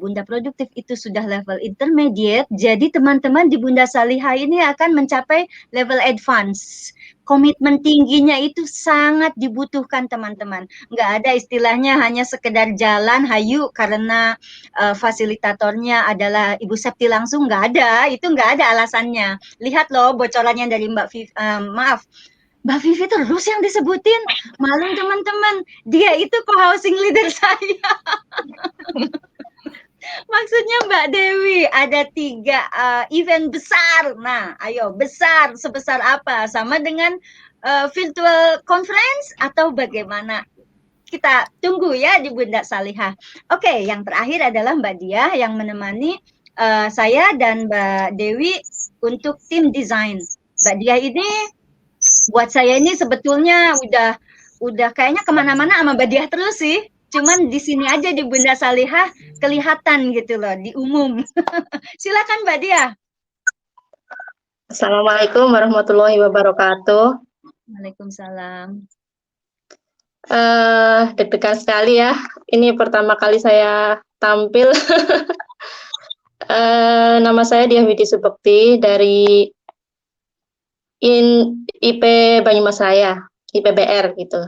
[SPEAKER 5] Bunda Produktif itu sudah level intermediate, jadi teman-teman di Bunda Salihah ini akan mencapai level advance. Komitmen tingginya itu sangat dibutuhkan teman-teman. Nggak ada istilahnya hanya sekedar jalan, hayu karena fasilitatornya adalah Ibu Septi langsung, nggak ada. Itu nggak ada alasannya. Lihat loh bocorannya dari Mbak Vivi, Mbak Vivi terus yang disebutin. Malu teman-teman, dia itu co-housing leader saya. Maksudnya Mbak Dewi ada 3 event besar. Nah, ayo besar sebesar apa? Sama dengan virtual conference atau bagaimana? Kita tunggu ya di Bunda Salihah. Oke, yang terakhir adalah Mbak Diah yang menemani saya dan Mbak Dewi untuk tim desain. Mbak Diah ini buat saya ini sebetulnya udah kayaknya kemana-mana sama Mbak Diah terus sih. Cuman di sini aja di Bunda Salihah kelihatan gitu loh di umum. Silakan Mbak Diah.
[SPEAKER 8] Assalamualaikum warahmatullahi wabarakatuh.
[SPEAKER 5] Waalaikumsalam.
[SPEAKER 8] Deg-degan sekali ya. Ini pertama kali saya tampil. Nama saya Diah Widi Subekti dari IP Banyumasraya, IPBR gitu.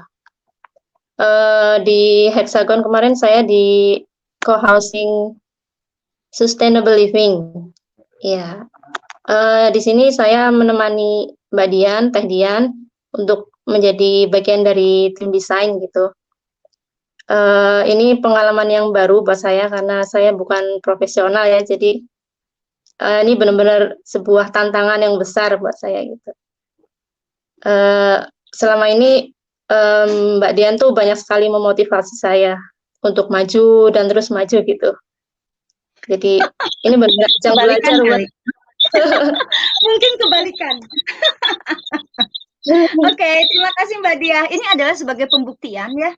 [SPEAKER 8] Di Hexagon kemarin saya di co-housing sustainable living. Ya, di sini saya menemani Mbak Dian, Teh Dian, untuk menjadi bagian dari tim desain gitu. Ini pengalaman yang baru buat saya karena saya bukan profesional ya, jadi ini benar-benar sebuah tantangan yang besar buat saya gitu. Selama ini Mbak Dian tuh banyak sekali memotivasi saya untuk maju dan terus maju gitu. Jadi ini benar-benar ajang belajar buat.
[SPEAKER 5] Mungkin kebalikan. Oke, terima kasih Mbak Diah. Ini adalah sebagai pembuktian ya,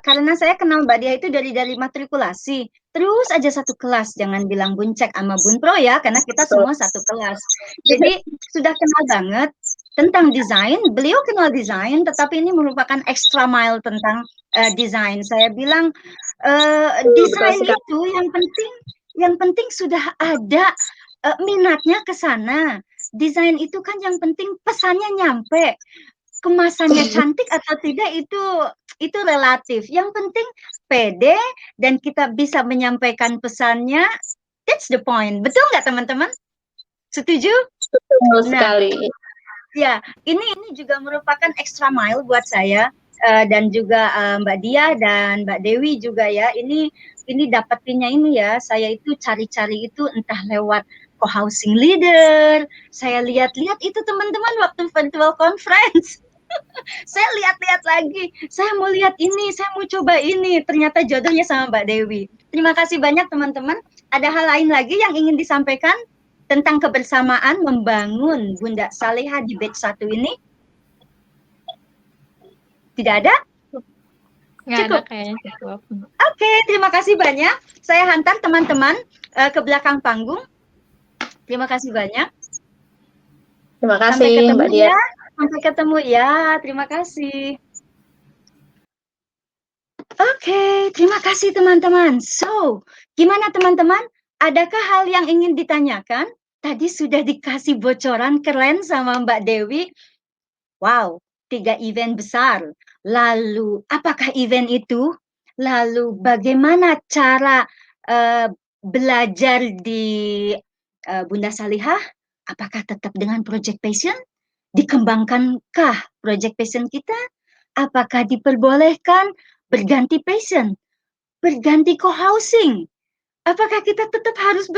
[SPEAKER 5] karena saya kenal Mbak Diah itu dari matrikulasi. Terus aja satu kelas, jangan bilang Buncek sama Bunpro ya, karena kita semua satu kelas. Jadi sudah kenal banget tentang desain. Beliau kenal desain, tetapi ini merupakan extra mile tentang desain. Saya bilang desain itu yang penting sudah ada minatnya ke sana. Desain itu kan yang penting pesannya nyampe. Kemasannya cantik atau tidak itu relatif. Yang penting pede dan kita bisa menyampaikan pesannya. That's the point. Betul nggak teman-teman? Setuju?
[SPEAKER 8] Betul sekali.
[SPEAKER 5] Ya, ini juga merupakan extra mile buat saya. dan juga Mbak Dia dan Mbak Dewi juga ya. Ini dapetinnya ini ya. Saya itu cari-cari itu entah lewat co-housing leader. Saya lihat-lihat itu teman-teman waktu virtual conference. Saya lihat-lihat lagi. Saya mau lihat ini, saya mau coba ini. Ternyata jodohnya sama Mbak Dewi. Terima kasih banyak teman-teman. Ada hal lain lagi yang ingin disampaikan tentang kebersamaan membangun Bunda Saleha di batch 1 ini? Tidak ada?
[SPEAKER 4] Nggak ada
[SPEAKER 5] Cukup.
[SPEAKER 4] kayaknya cukup.
[SPEAKER 5] Oke, terima kasih banyak. Saya hantar teman-teman ke belakang panggung. Terima kasih banyak.
[SPEAKER 8] Terima
[SPEAKER 5] Sampai
[SPEAKER 8] kasih
[SPEAKER 5] ketemu
[SPEAKER 8] Mbak Dia.
[SPEAKER 5] ya. Sampai ketemu ya. Terima kasih. Oke, terima kasih teman-teman. So, gimana teman-teman? Adakah hal yang ingin ditanyakan? Tadi sudah dikasih bocoran keren sama Mbak Dewi. Wow, 3 event besar. Lalu, apakah event itu? Lalu, bagaimana cara belajar di Bunda Salihah? Apakah tetap dengan Project Passion? Dikembangkankah Project Passion kita? Apakah diperbolehkan berganti passion, berganti co-housing? Apakah kita tetap harus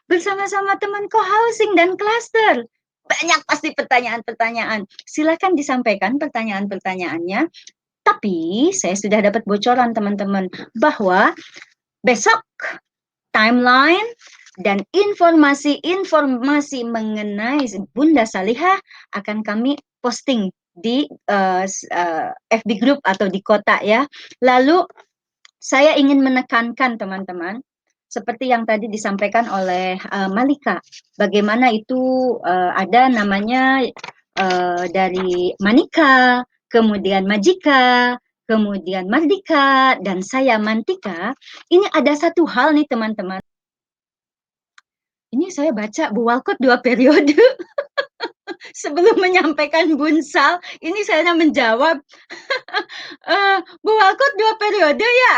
[SPEAKER 5] bersama-sama teman co-housing dan cluster? Banyak pasti pertanyaan-pertanyaan. Silakan disampaikan pertanyaan-pertanyaannya. Tapi saya sudah dapat bocoran teman-teman bahwa besok timeline dan informasi-informasi mengenai Bunda Salihah akan kami posting di FB Group atau di kota ya. Lalu saya ingin menekankan teman-teman, seperti yang tadi disampaikan oleh Malika, bagaimana itu ada namanya dari Manika, kemudian Majika, kemudian Mardika, dan saya Mantika. Ini ada satu hal nih teman-teman. Ini saya baca Bu Walcott 2 periode. Sebelum menyampaikan Bunsal, ini saya menjawab, Bu Walcott 2 periode ya?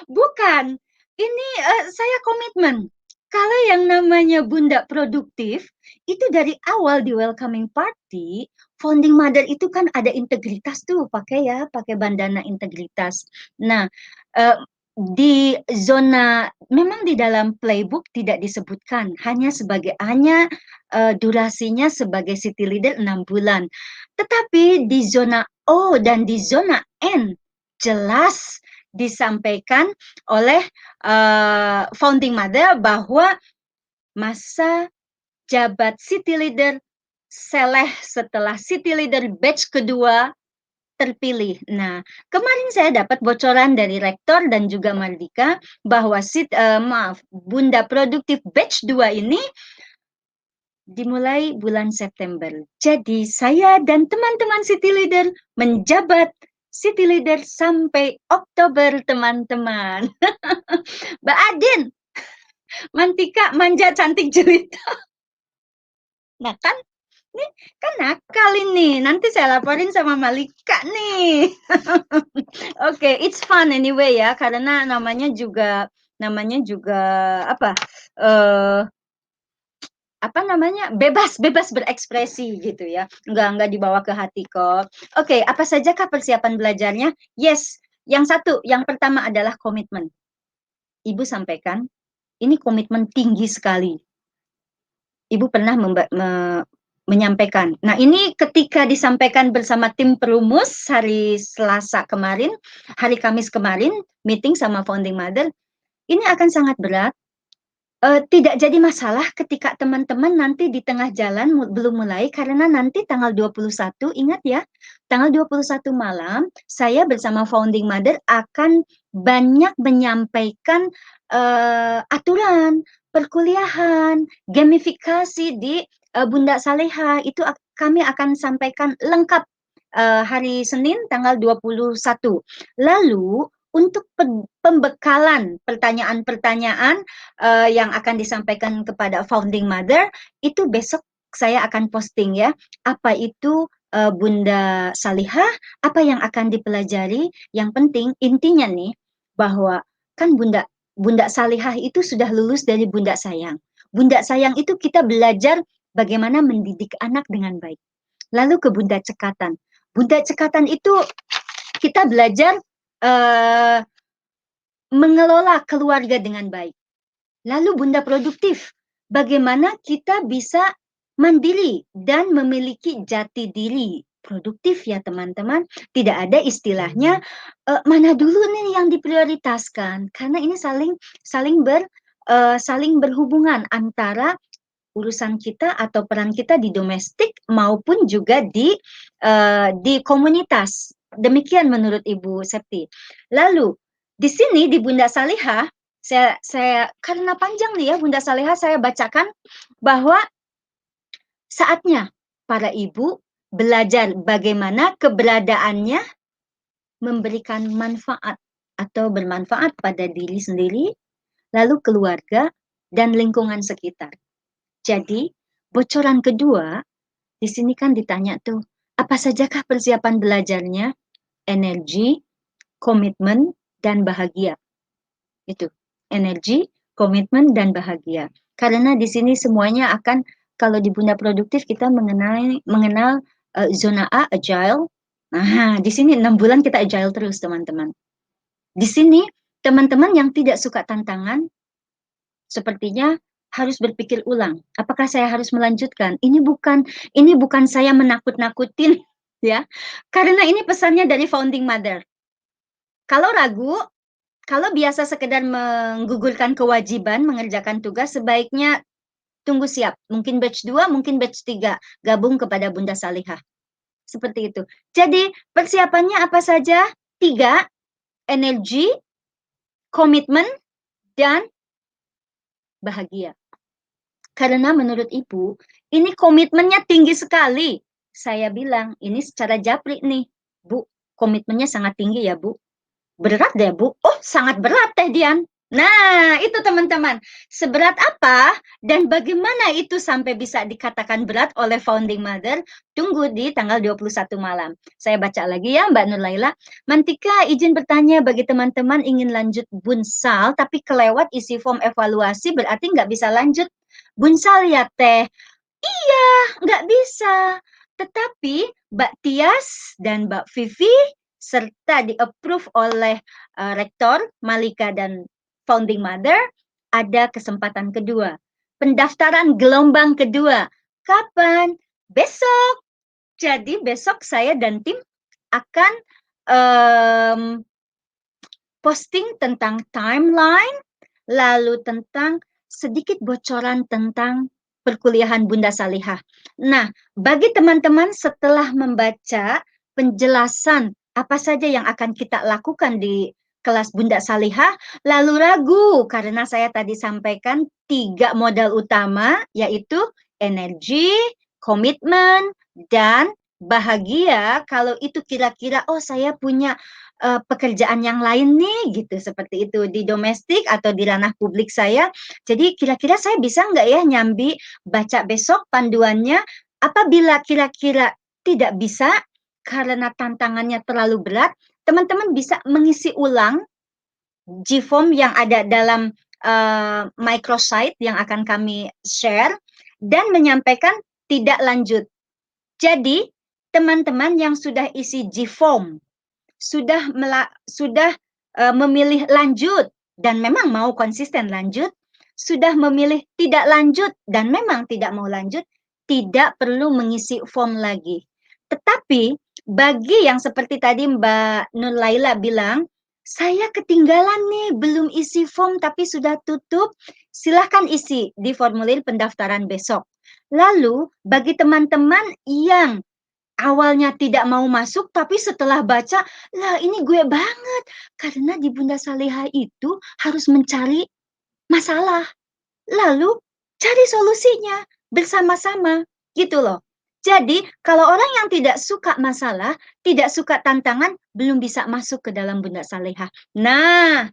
[SPEAKER 5] Bukan, ini saya komitmen. Kalau yang namanya Bunda Produktif, itu dari awal di welcoming party, founding mother itu kan ada integritas tuh, pakai bandana integritas. Nah, di zona, memang di dalam playbook tidak disebutkan, hanya durasinya sebagai city leader 6 bulan. Tetapi di zona O dan di zona N jelas disampaikan oleh founding mother bahwa masa jabat city leader seleh setelah city leader batch kedua terpilih. Nah, kemarin saya dapat bocoran dari rektor dan juga Mardika bahwa Bunda Produktif batch 2 ini dimulai bulan September. Jadi saya dan teman-teman city leader menjabat city leader sampai Oktober teman-teman. Mbak Adin, Mantika manja cantik jelita. Nah kan, ini kan nakal ini. Nanti saya laporin sama Malika nih. Oke, it's fun anyway ya, karena namanya juga bebas berekspresi gitu ya, nggak dibawa ke hati kok. Oke, apa sajakah persiapan belajarnya? Yes, yang pertama adalah komitmen. Ibu sampaikan, ini komitmen tinggi sekali. Ibu pernah menyampaikan. Nah, ini ketika disampaikan bersama tim perumus hari Selasa kemarin, hari Kamis kemarin, meeting sama founding mother, ini akan sangat berat. Tidak jadi masalah ketika teman-teman nanti di tengah jalan belum mulai, karena nanti tanggal 21, ingat ya, tanggal 21 malam, saya bersama founding mother akan banyak menyampaikan aturan, perkuliahan, gamifikasi di Bunda Saleha. Itu kami akan sampaikan lengkap hari Senin tanggal 21. Lalu, untuk pembekalan pertanyaan-pertanyaan yang akan disampaikan kepada founding mother, itu besok saya akan posting ya. Apa itu Bunda Salihah, apa yang akan dipelajari. Yang penting, intinya nih, bahwa kan Bunda Salihah itu sudah lulus dari Bunda Sayang. Bunda Sayang itu kita belajar bagaimana mendidik anak dengan baik. Lalu ke Bunda Cekatan. Bunda Cekatan itu kita belajar mengelola keluarga dengan baik. Lalu Bunda produktif, bagaimana kita bisa mandiri dan memiliki jati diri produktif ya teman-teman. Tidak ada istilahnya mana dulu nih yang diprioritaskan, karena ini saling berhubungan antara urusan kita atau peran kita di domestik maupun juga di komunitas. Demikian menurut Ibu Septi. Lalu di sini di Bunda Salihah, saya karena panjang nih ya Bunda Salihah, saya bacakan bahwa saatnya para ibu belajar bagaimana keberadaannya memberikan manfaat atau bermanfaat pada diri sendiri, lalu keluarga dan lingkungan sekitar. Jadi, bocoran kedua, di sini kan ditanya tuh, apa sajakah persiapan belajarnya? Energi, komitmen, dan bahagia. Itu, energi, komitmen, dan bahagia. Karena di sini semuanya akan, kalau di Bunda Produktif kita mengenal zona A, agile. Nah, di sini 6 bulan kita agile terus, teman-teman. Di sini, teman-teman yang tidak suka tantangan, sepertinya harus berpikir ulang. Apakah saya harus melanjutkan? Ini bukan saya menakut-nakutin, ya. Karena ini pesannya dari Founding Mother. Kalau ragu, kalau biasa sekedar menggugurkan kewajiban, mengerjakan tugas, sebaiknya tunggu siap. Mungkin batch 2, mungkin batch 3. Gabung kepada Bunda Salihah. Seperti itu. Jadi, persiapannya apa saja? 3, energi, komitmen, dan bahagia. Karena menurut Ibu, ini komitmennya tinggi sekali. Saya bilang, ini secara japri nih. Bu, komitmennya sangat tinggi ya, Bu. Berat deh, Bu. Oh, sangat berat, Teh Dian. Nah, itu teman-teman. Seberat apa dan bagaimana itu sampai bisa dikatakan berat oleh Founding Mother? Tunggu di tanggal 21 malam. Saya baca lagi ya, Mbak Nur Laila. Mantika izin bertanya bagi teman-teman ingin lanjut Bunsal, tapi kelewat isi form evaluasi, berarti nggak bisa lanjut Bunsal ya, Teh? Iya, nggak bisa. Tetapi Mbak Tias dan Mbak Vivi serta di-approve oleh Rektor, Malika, dan Founding Mother, ada kesempatan kedua. Pendaftaran gelombang kedua. Kapan? Besok. Jadi besok saya dan tim akan posting tentang timeline, lalu tentang sedikit bocoran tentang perkuliahan Bunda Salihah. Nah, bagi teman-teman setelah membaca penjelasan apa saja yang akan kita lakukan di kelas Bunda Salihah, lalu ragu karena saya tadi sampaikan 3 modal utama, yaitu energi, komitmen, dan bahagia. Kalau itu kira-kira, oh saya punya pekerjaan yang lain nih, gitu, seperti itu di domestik atau di ranah publik saya. Jadi kira-kira saya bisa nggak ya nyambi baca besok panduannya? Apabila kira-kira tidak bisa karena tantangannya terlalu berat, teman-teman bisa mengisi ulang G-form yang ada dalam microsite yang akan kami share dan menyampaikan tidak lanjut. Jadi teman-teman yang sudah isi G-form, sudah memilih lanjut dan memang mau konsisten lanjut, sudah memilih tidak lanjut dan memang tidak mau lanjut, tidak perlu mengisi form lagi. Tetapi bagi yang seperti tadi Mbak Nur Laila bilang, saya ketinggalan nih, belum isi form tapi sudah tutup, silahkan isi di formulir pendaftaran besok. Lalu bagi teman-teman yang awalnya tidak mau masuk, tapi setelah baca, lah ini gue banget. Karena di Bunda Salihah itu harus mencari masalah. Lalu cari solusinya bersama-sama. Gitu loh. Jadi kalau orang yang tidak suka masalah, tidak suka tantangan, belum bisa masuk ke dalam Bunda Salihah. Nah,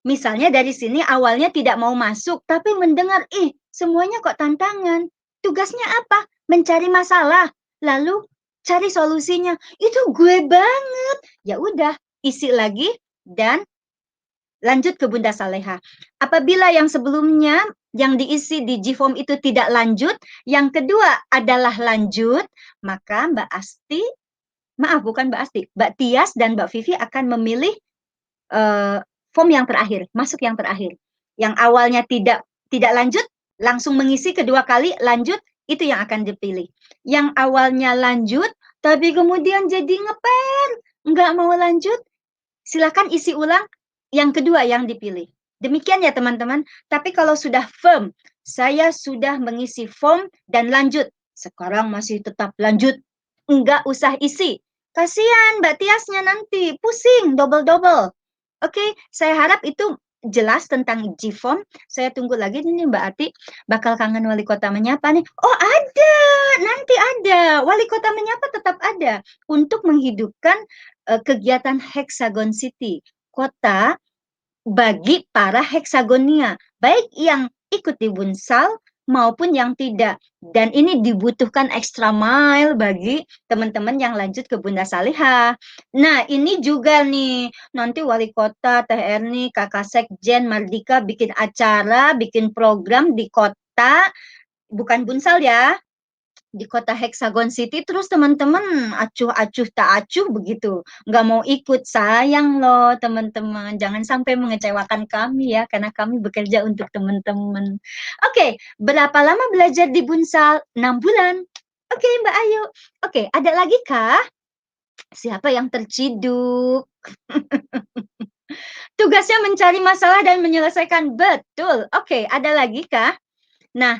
[SPEAKER 5] misalnya dari sini awalnya tidak mau masuk, tapi mendengar, semuanya kok tantangan. Tugasnya apa? Mencari masalah. Lalu cari solusinya. Itu gue banget. Ya udah, isi lagi dan lanjut ke Bunda Salihah. Apabila yang sebelumnya yang diisi di G-form itu tidak lanjut, yang kedua adalah lanjut, maka Mbak Asti Maaf, bukan Mbak Asti. Mbak Tias dan Mbak Vivi akan memilih form yang terakhir, masuk yang terakhir. Yang awalnya tidak lanjut, langsung mengisi kedua kali lanjut, itu yang akan dipilih. Yang awalnya lanjut, tapi kemudian jadi ngeper, nggak mau lanjut, silakan isi ulang yang kedua yang dipilih. Demikian ya teman-teman. Tapi kalau sudah firm, saya sudah mengisi form dan lanjut. Sekarang masih tetap lanjut, nggak usah isi. Kasihan Mbak Tiasnya nanti, pusing, double-double. Oke, saya harap itu jelas tentang G-form. Saya tunggu lagi nih Mbak Ati, bakal kangen wali kota menyapa nih. Oh ada, nanti ada. Wali kota menyapa tetap ada untuk menghidupkan kegiatan Hexagon City, kota bagi para heksagonia, baik yang ikut di Bunsal maupun yang tidak. Dan ini dibutuhkan extra mile bagi teman-teman yang lanjut ke Bunda Salihah. Nah, ini juga nih, nanti wali kota, Teh Erni, Kakak Sekjen, Mardika bikin acara, bikin program di kota, bukan Bunsal ya, di kota Hexagon City, terus teman-teman acuh-acuh tak acuh begitu, nggak mau ikut, sayang loh teman-teman, jangan sampai mengecewakan kami ya, karena kami bekerja untuk teman-teman. Oke, berapa lama belajar di Bunsal? 6 bulan. Oke, Mbak Ayu. Oke, ada lagi kah? Siapa yang terciduk? Tugasnya mencari masalah dan menyelesaikan. Betul. Oke, ada lagi kah? Nah,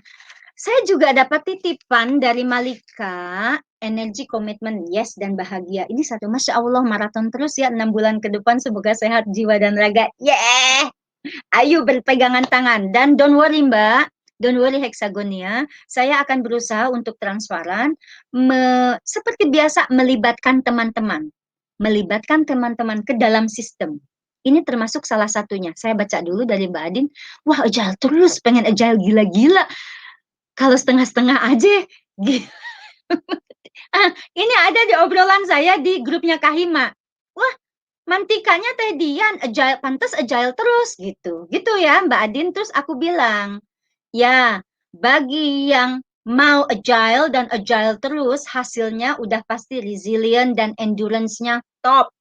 [SPEAKER 5] saya juga dapat titipan dari Malika, energi, komitmen, yes, dan bahagia. Ini satu, Masya Allah, maraton terus ya, 6 bulan ke depan, semoga sehat jiwa dan raga. Yeah! Ayo berpegangan tangan. Dan don't worry Mbak, don't worry Hexagonia, saya akan berusaha untuk transparan, seperti biasa melibatkan teman-teman. Melibatkan teman-teman ke dalam sistem. Ini termasuk salah satunya. Saya baca dulu dari Mbak Adin. Wah, agile terus, pengen agile gila-gila. Kalau setengah-setengah aja, ini ada di obrolan saya di grupnya Kahima. Wah, mantikanya Teh Dian, agile, pantas agile terus gitu. Gitu ya Mbak Adin, terus aku bilang, ya bagi yang mau agile dan agile terus, hasilnya udah pasti resilient dan endurance-nya top.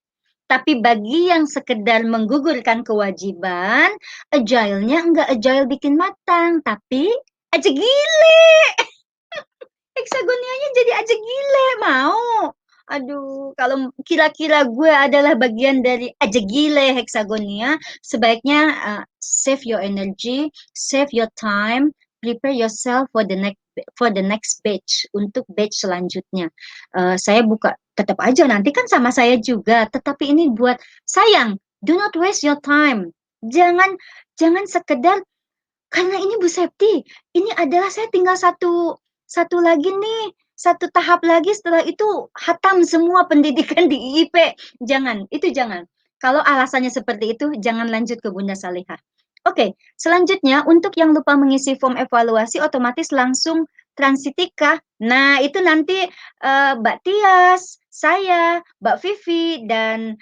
[SPEAKER 5] Tapi bagi yang sekedar menggugurkan kewajiban, agile-nya enggak agile bikin matang, tapi aja gile. Heksagonianya jadi aja gile, mau. Aduh, kalau kira-kira gue adalah bagian dari aja gile heksagonia, sebaiknya save your energy, save your time, prepare yourself for the next batch, untuk batch selanjutnya. Saya buka, tetap aja nanti kan sama saya juga, tetapi ini buat sayang, do not waste your time. Jangan sekedar, karena ini Bu Septi, ini adalah saya tinggal satu lagi nih, satu tahap lagi, setelah itu hatam semua pendidikan di IIP. Jangan, itu jangan. Kalau alasannya seperti itu, jangan lanjut ke Bunda Salihah. Oke, selanjutnya untuk yang lupa mengisi form evaluasi, otomatis langsung transitika. Nah, itu nanti Mbak Tias, saya, Mbak Vivi, dan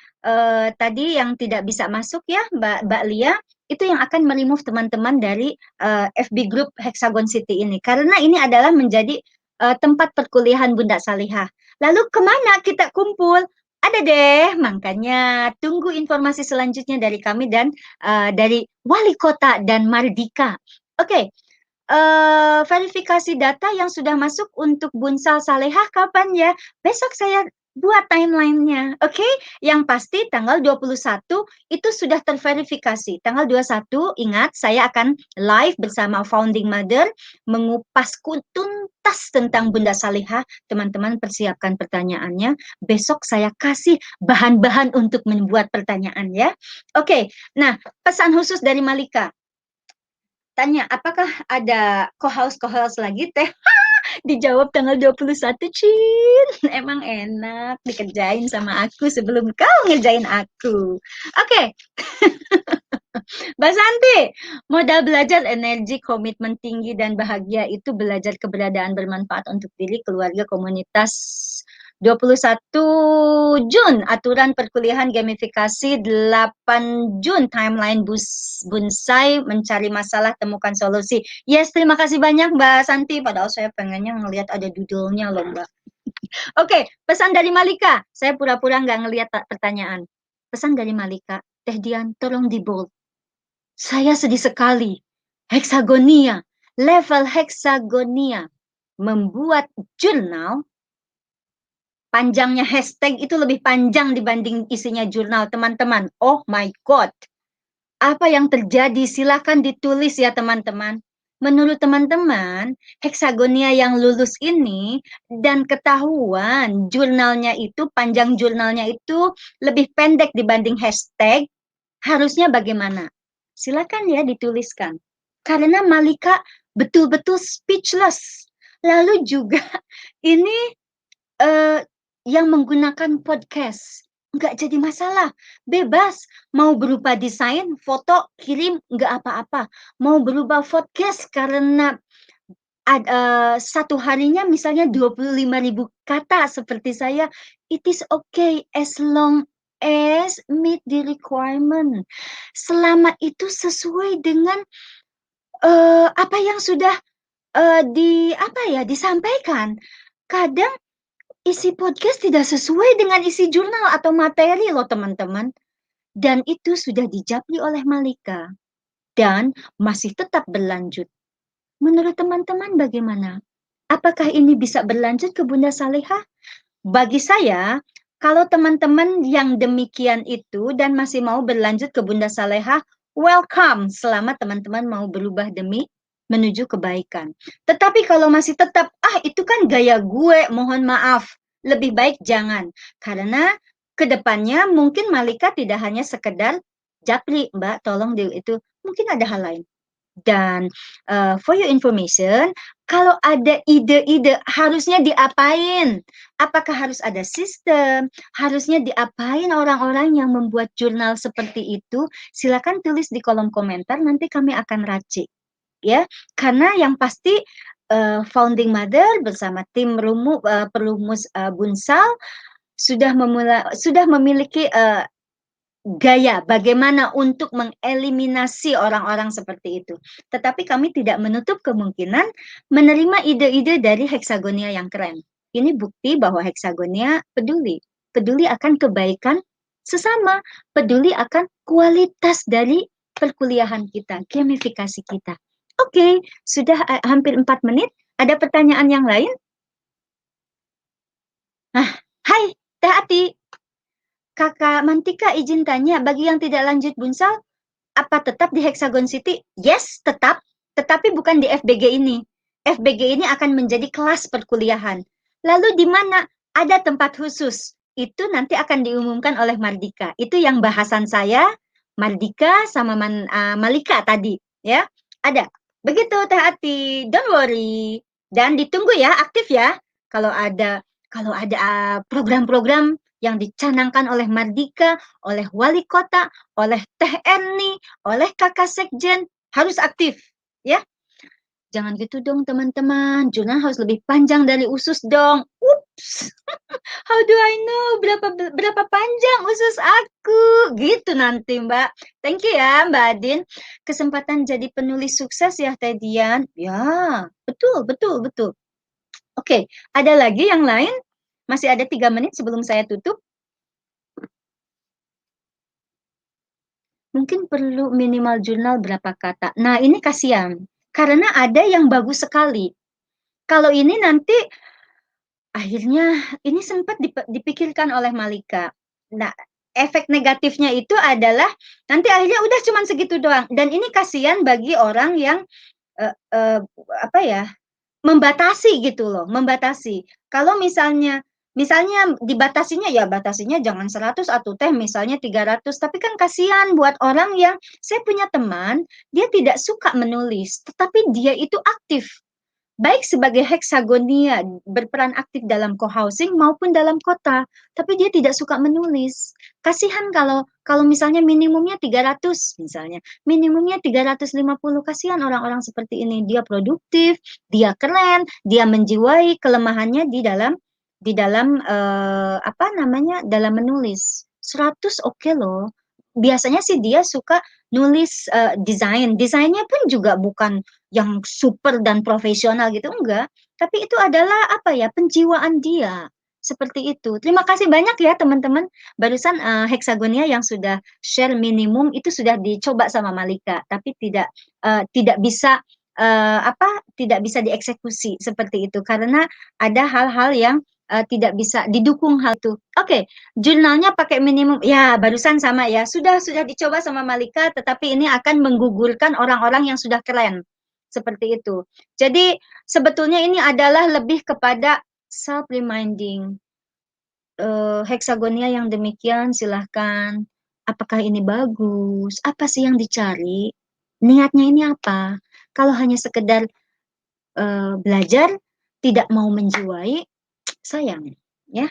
[SPEAKER 5] tadi yang tidak bisa masuk ya, Mbak Lia, itu yang akan merimove teman-teman dari FB Group Hexagon City ini. Karena ini adalah menjadi tempat perkuliahan Bunda Salihah. Lalu kemana kita kumpul? Ada deh, makanya tunggu informasi selanjutnya dari kami dan dari Wali Kota dan Mardika. Oke, verifikasi data yang sudah masuk untuk Bunsal Salihah kapan ya? Besok saya buat timeline-nya, oke? Yang pasti tanggal 21 itu sudah terverifikasi. Tanggal 21, ingat, saya akan live bersama Founding Mother, mengupas tuntas tentang Bunda Salihah. Teman-teman persiapkan pertanyaannya. Besok saya kasih bahan-bahan untuk membuat pertanyaan ya. Oke, nah pesan khusus dari Malika. Tanya, apakah ada co-house lagi, Teh? Dijawab tanggal 21, Cin. Emang enak dikerjain sama aku sebelum kau ngerjain aku. Oke. Mbak Santi, modal belajar energi, komitmen tinggi, dan bahagia itu belajar keberadaan bermanfaat untuk diri, keluarga, komunitas. 21 Jun, aturan perkuliahan gamifikasi, 8 Jun, timeline Bunsai, mencari masalah, temukan solusi. Yes, terima kasih banyak Mbak Santi, padahal saya pengennya ngelihat ada doodle-nya loh Mbak. Oke, pesan dari Malika. Saya pura-pura nggak ngelihat pertanyaan. Pesan dari Malika. Teh Dian, tolong di bold. Saya sedih sekali. Heksagonia, level heksagonia membuat jurnal, panjangnya hashtag itu lebih panjang dibanding isinya jurnal, teman-teman. Oh my God. Apa yang terjadi? Silakan ditulis ya, teman-teman. Menurut teman-teman, heksagonia yang lulus ini dan ketahuan jurnalnya itu, panjang jurnalnya itu lebih pendek dibanding hashtag, harusnya bagaimana? Silakan ya dituliskan. Karena Malika betul-betul speechless. Lalu juga ini yang menggunakan podcast. Nggak jadi masalah. Bebas. Mau berupa desain, foto, kirim, nggak apa-apa. Mau berubah podcast karena satu harinya misalnya 25.000 kata seperti saya, it is okay as long as meet the requirement. Selama itu sesuai dengan apa yang sudah disampaikan. Kadang isi podcast tidak sesuai dengan isi jurnal atau materi loh teman-teman. Dan itu sudah dijapri oleh Malika. Dan masih tetap berlanjut. Menurut teman-teman bagaimana? Apakah ini bisa berlanjut ke Bunda Salehah? Bagi saya, kalau teman-teman yang demikian itu dan masih mau berlanjut ke Bunda Salehah, welcome selama teman-teman mau berubah demi menuju kebaikan. Tetapi kalau masih tetap, itu kan gaya gue, mohon maaf, lebih baik jangan. Karena kedepannya mungkin Malika tidak hanya sekedar japri, Mbak, tolong itu, mungkin ada hal lain. Dan for your information, kalau ada ide-ide harusnya diapain? Apakah harus ada sistem? Harusnya diapain orang-orang yang membuat jurnal seperti itu? Silakan tulis di kolom komentar, nanti kami akan racik. Ya, karena yang pasti Founding Mother bersama tim perumus Bunsal sudah memiliki gaya bagaimana untuk mengeliminasi orang-orang seperti itu. Tetapi kami tidak menutup kemungkinan menerima ide-ide dari heksagonia yang keren. Ini bukti bahwa heksagonia peduli. Peduli akan kebaikan sesama. Peduli akan kualitas dari perkuliahan kita, gamifikasi kita. Oke, sudah hampir 4 menit. Ada pertanyaan yang lain? Hai, Teh Ati. Kakak Mantika izin tanya, bagi yang tidak lanjut Bunsal, apa tetap di Hexagon City? Yes, tetap. Tetapi bukan di FBG ini. FBG ini akan menjadi kelas perkuliahan. Lalu di mana ada tempat khusus? Itu nanti akan diumumkan oleh Mardika. Itu yang bahasan saya, Mardika sama Malika tadi. Ya, ada. Begitu Teh Ati, don't worry. Dan ditunggu ya, aktif ya. Kalau ada program-program yang dicanangkan oleh Mardika, oleh Wali Kota, oleh Teh Erni, oleh Kakak Sekjen, harus aktif, ya. Jangan gitu dong teman-teman, jurnal harus lebih panjang dari usus dong. Ups, how do I know berapa panjang usus aku? Gitu nanti Mbak. Thank you ya Mbak Adin. Kesempatan jadi penulis sukses ya Teh Dian. Ya, betul. Oke, ada lagi yang lain? Masih ada 3 menit sebelum saya tutup. Mungkin perlu minimal jurnal berapa kata. Nah, ini kasihan. Karena ada yang bagus sekali. Kalau ini nanti, akhirnya ini sempat dipikirkan oleh Malika. Nah, efek negatifnya itu adalah, nanti akhirnya udah cuma segitu doang. Dan ini kasihan bagi orang yang, membatasi gitu loh, membatasi. Kalau misalnya dibatasinya ya batasinya jangan 100 atau Teh misalnya 300, tapi kan kasihan buat orang yang, saya punya teman, dia tidak suka menulis, tetapi dia itu aktif. Baik sebagai heksagonia, berperan aktif dalam co-housing maupun dalam kota, tapi dia tidak suka menulis. Kasihan kalau misalnya minimumnya 300 misalnya, minimumnya 350, kasihan orang-orang seperti ini. Dia produktif, dia keren, dia menjiwai kelemahannya di dalam dalam menulis. 100 oke loh. Biasanya sih dia suka nulis desainnya pun juga bukan yang super dan profesional gitu, enggak. Tapi itu adalah apa ya, penjiwaan dia. Seperti itu. Terima kasih banyak ya teman-teman. Barusan Hexagonia yang sudah share minimum itu sudah dicoba sama Malika, tapi tidak bisa tidak bisa dieksekusi seperti itu karena ada hal-hal yang tidak bisa didukung hal itu. Oke, jurnalnya pakai minimum. Ya, barusan sama ya. Sudah dicoba sama Malika, tetapi ini akan menggugurkan orang-orang yang sudah keren. Seperti itu. Jadi sebetulnya ini adalah lebih kepada self-reminding. Hexagonia yang demikian silahkan. Apakah ini bagus? Apa sih yang dicari? Niatnya ini apa? Kalau hanya sekedar belajar, tidak mau menjiwai, sayang ya.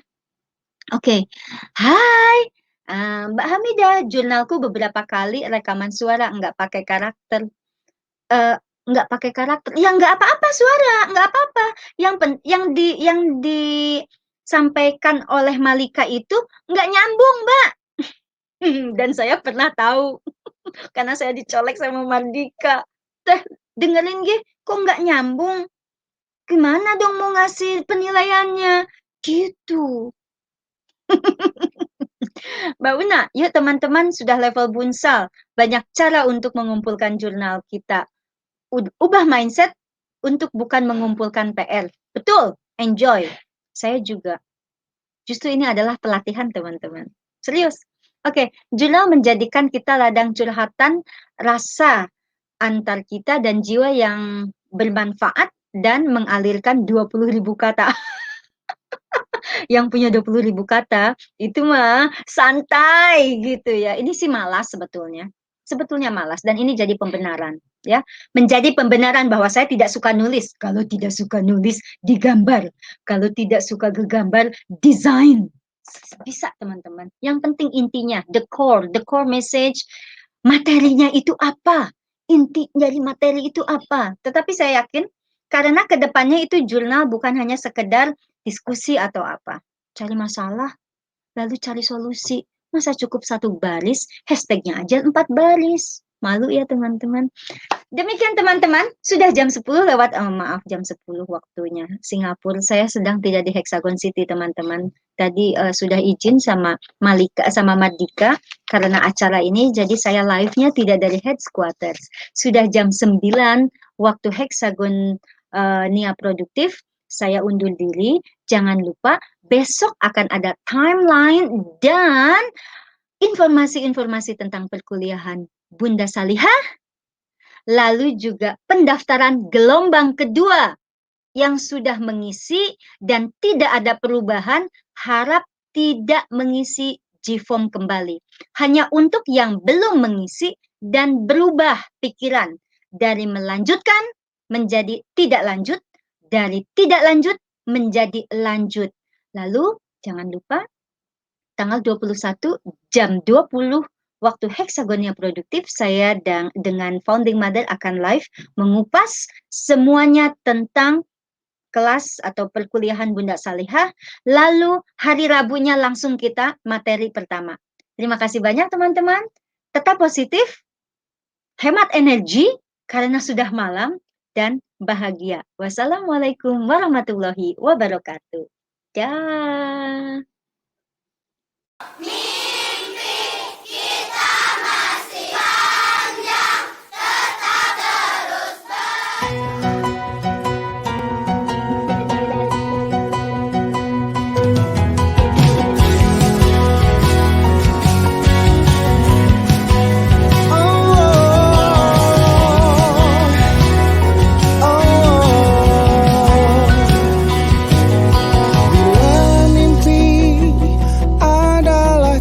[SPEAKER 5] Oke. Hai Mbak Hamidah, jurnalku beberapa kali rekaman suara nggak pakai karakter. Nggak pakai karakter, ya nggak apa-apa suara, nggak apa-apa. Yang disampaikan oleh Malika itu nggak nyambung, Mbak. Dan saya pernah tahu karena saya dicolek sama Mardika. Teh, dengerin gih, kok nggak nyambung? Gimana dong mau ngasih penilaiannya? Gitu. Mbak Una, yuk teman-teman sudah level bunsal. Banyak cara untuk mengumpulkan jurnal kita. Ubah mindset untuk bukan mengumpulkan PR. Betul, enjoy. Saya juga. Justru ini adalah pelatihan teman-teman. Serius. Oke, jurnal menjadikan kita ladang curhatan rasa antar kita dan jiwa yang bermanfaat dan mengalirkan 20.000 kata. Yang punya 20.000 kata, itu mah santai gitu ya. Ini sih malas sebetulnya. Sebetulnya malas dan ini jadi pembenaran ya. Menjadi pembenaran bahwa saya tidak suka nulis. Kalau tidak suka nulis, digambar. Kalau tidak suka gegambar, desain. Bisa teman-teman. Yang penting intinya, the core message, materinya itu apa? Inti dari materi itu apa? Tetapi saya yakin karena kedepannya itu jurnal bukan hanya sekedar diskusi atau apa. Cari masalah, lalu cari solusi. Masa cukup 1 baris, hashtagnya aja 4 baris. Malu ya teman-teman. Demikian teman-teman, sudah jam 10 lewat, maaf jam 10 waktunya. Singapura, saya sedang tidak di Hexagon City teman-teman. Tadi sudah izin sama Malika, sama Mardika, karena acara ini, jadi saya live-nya tidak dari headquarters. Sudah jam 9 waktu Hexagon Nia Produktif, saya undur diri. Jangan lupa besok akan ada timeline dan informasi-informasi tentang perkuliahan Bunda Salihah. Lalu juga pendaftaran gelombang kedua yang sudah mengisi dan tidak ada perubahan, harap tidak mengisi G-Form kembali. Hanya untuk yang belum mengisi dan berubah pikiran dari melanjutkan menjadi tidak lanjut, dari tidak lanjut menjadi lanjut. Lalu jangan lupa tanggal 21 jam 20 waktu Hexagonia Produktif, saya dengan Founding Mother akan live mengupas semuanya tentang kelas atau perkuliahan Bunda Salihah. Lalu hari Rabunya langsung kita materi pertama. Terima kasih banyak teman-teman. Tetap positif, hemat energi karena sudah malam, dan bahagia. Wassalamualaikum warahmatullahi wabarakatuh. Dah.
[SPEAKER 9] Bila mimpi adalah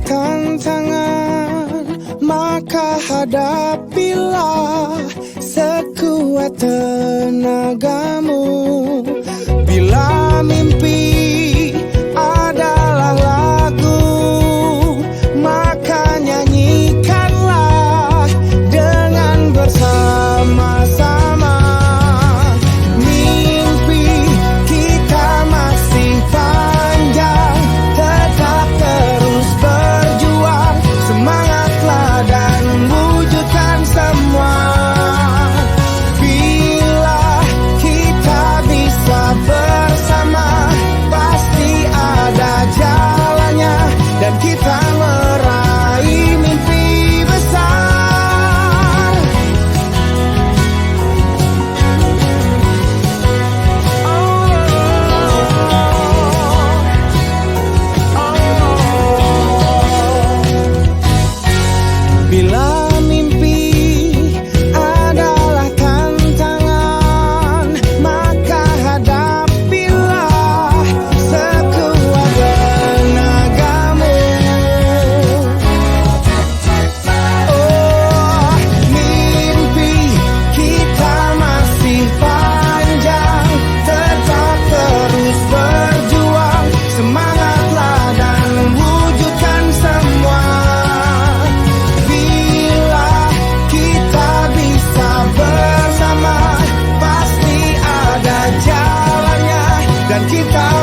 [SPEAKER 9] dan kita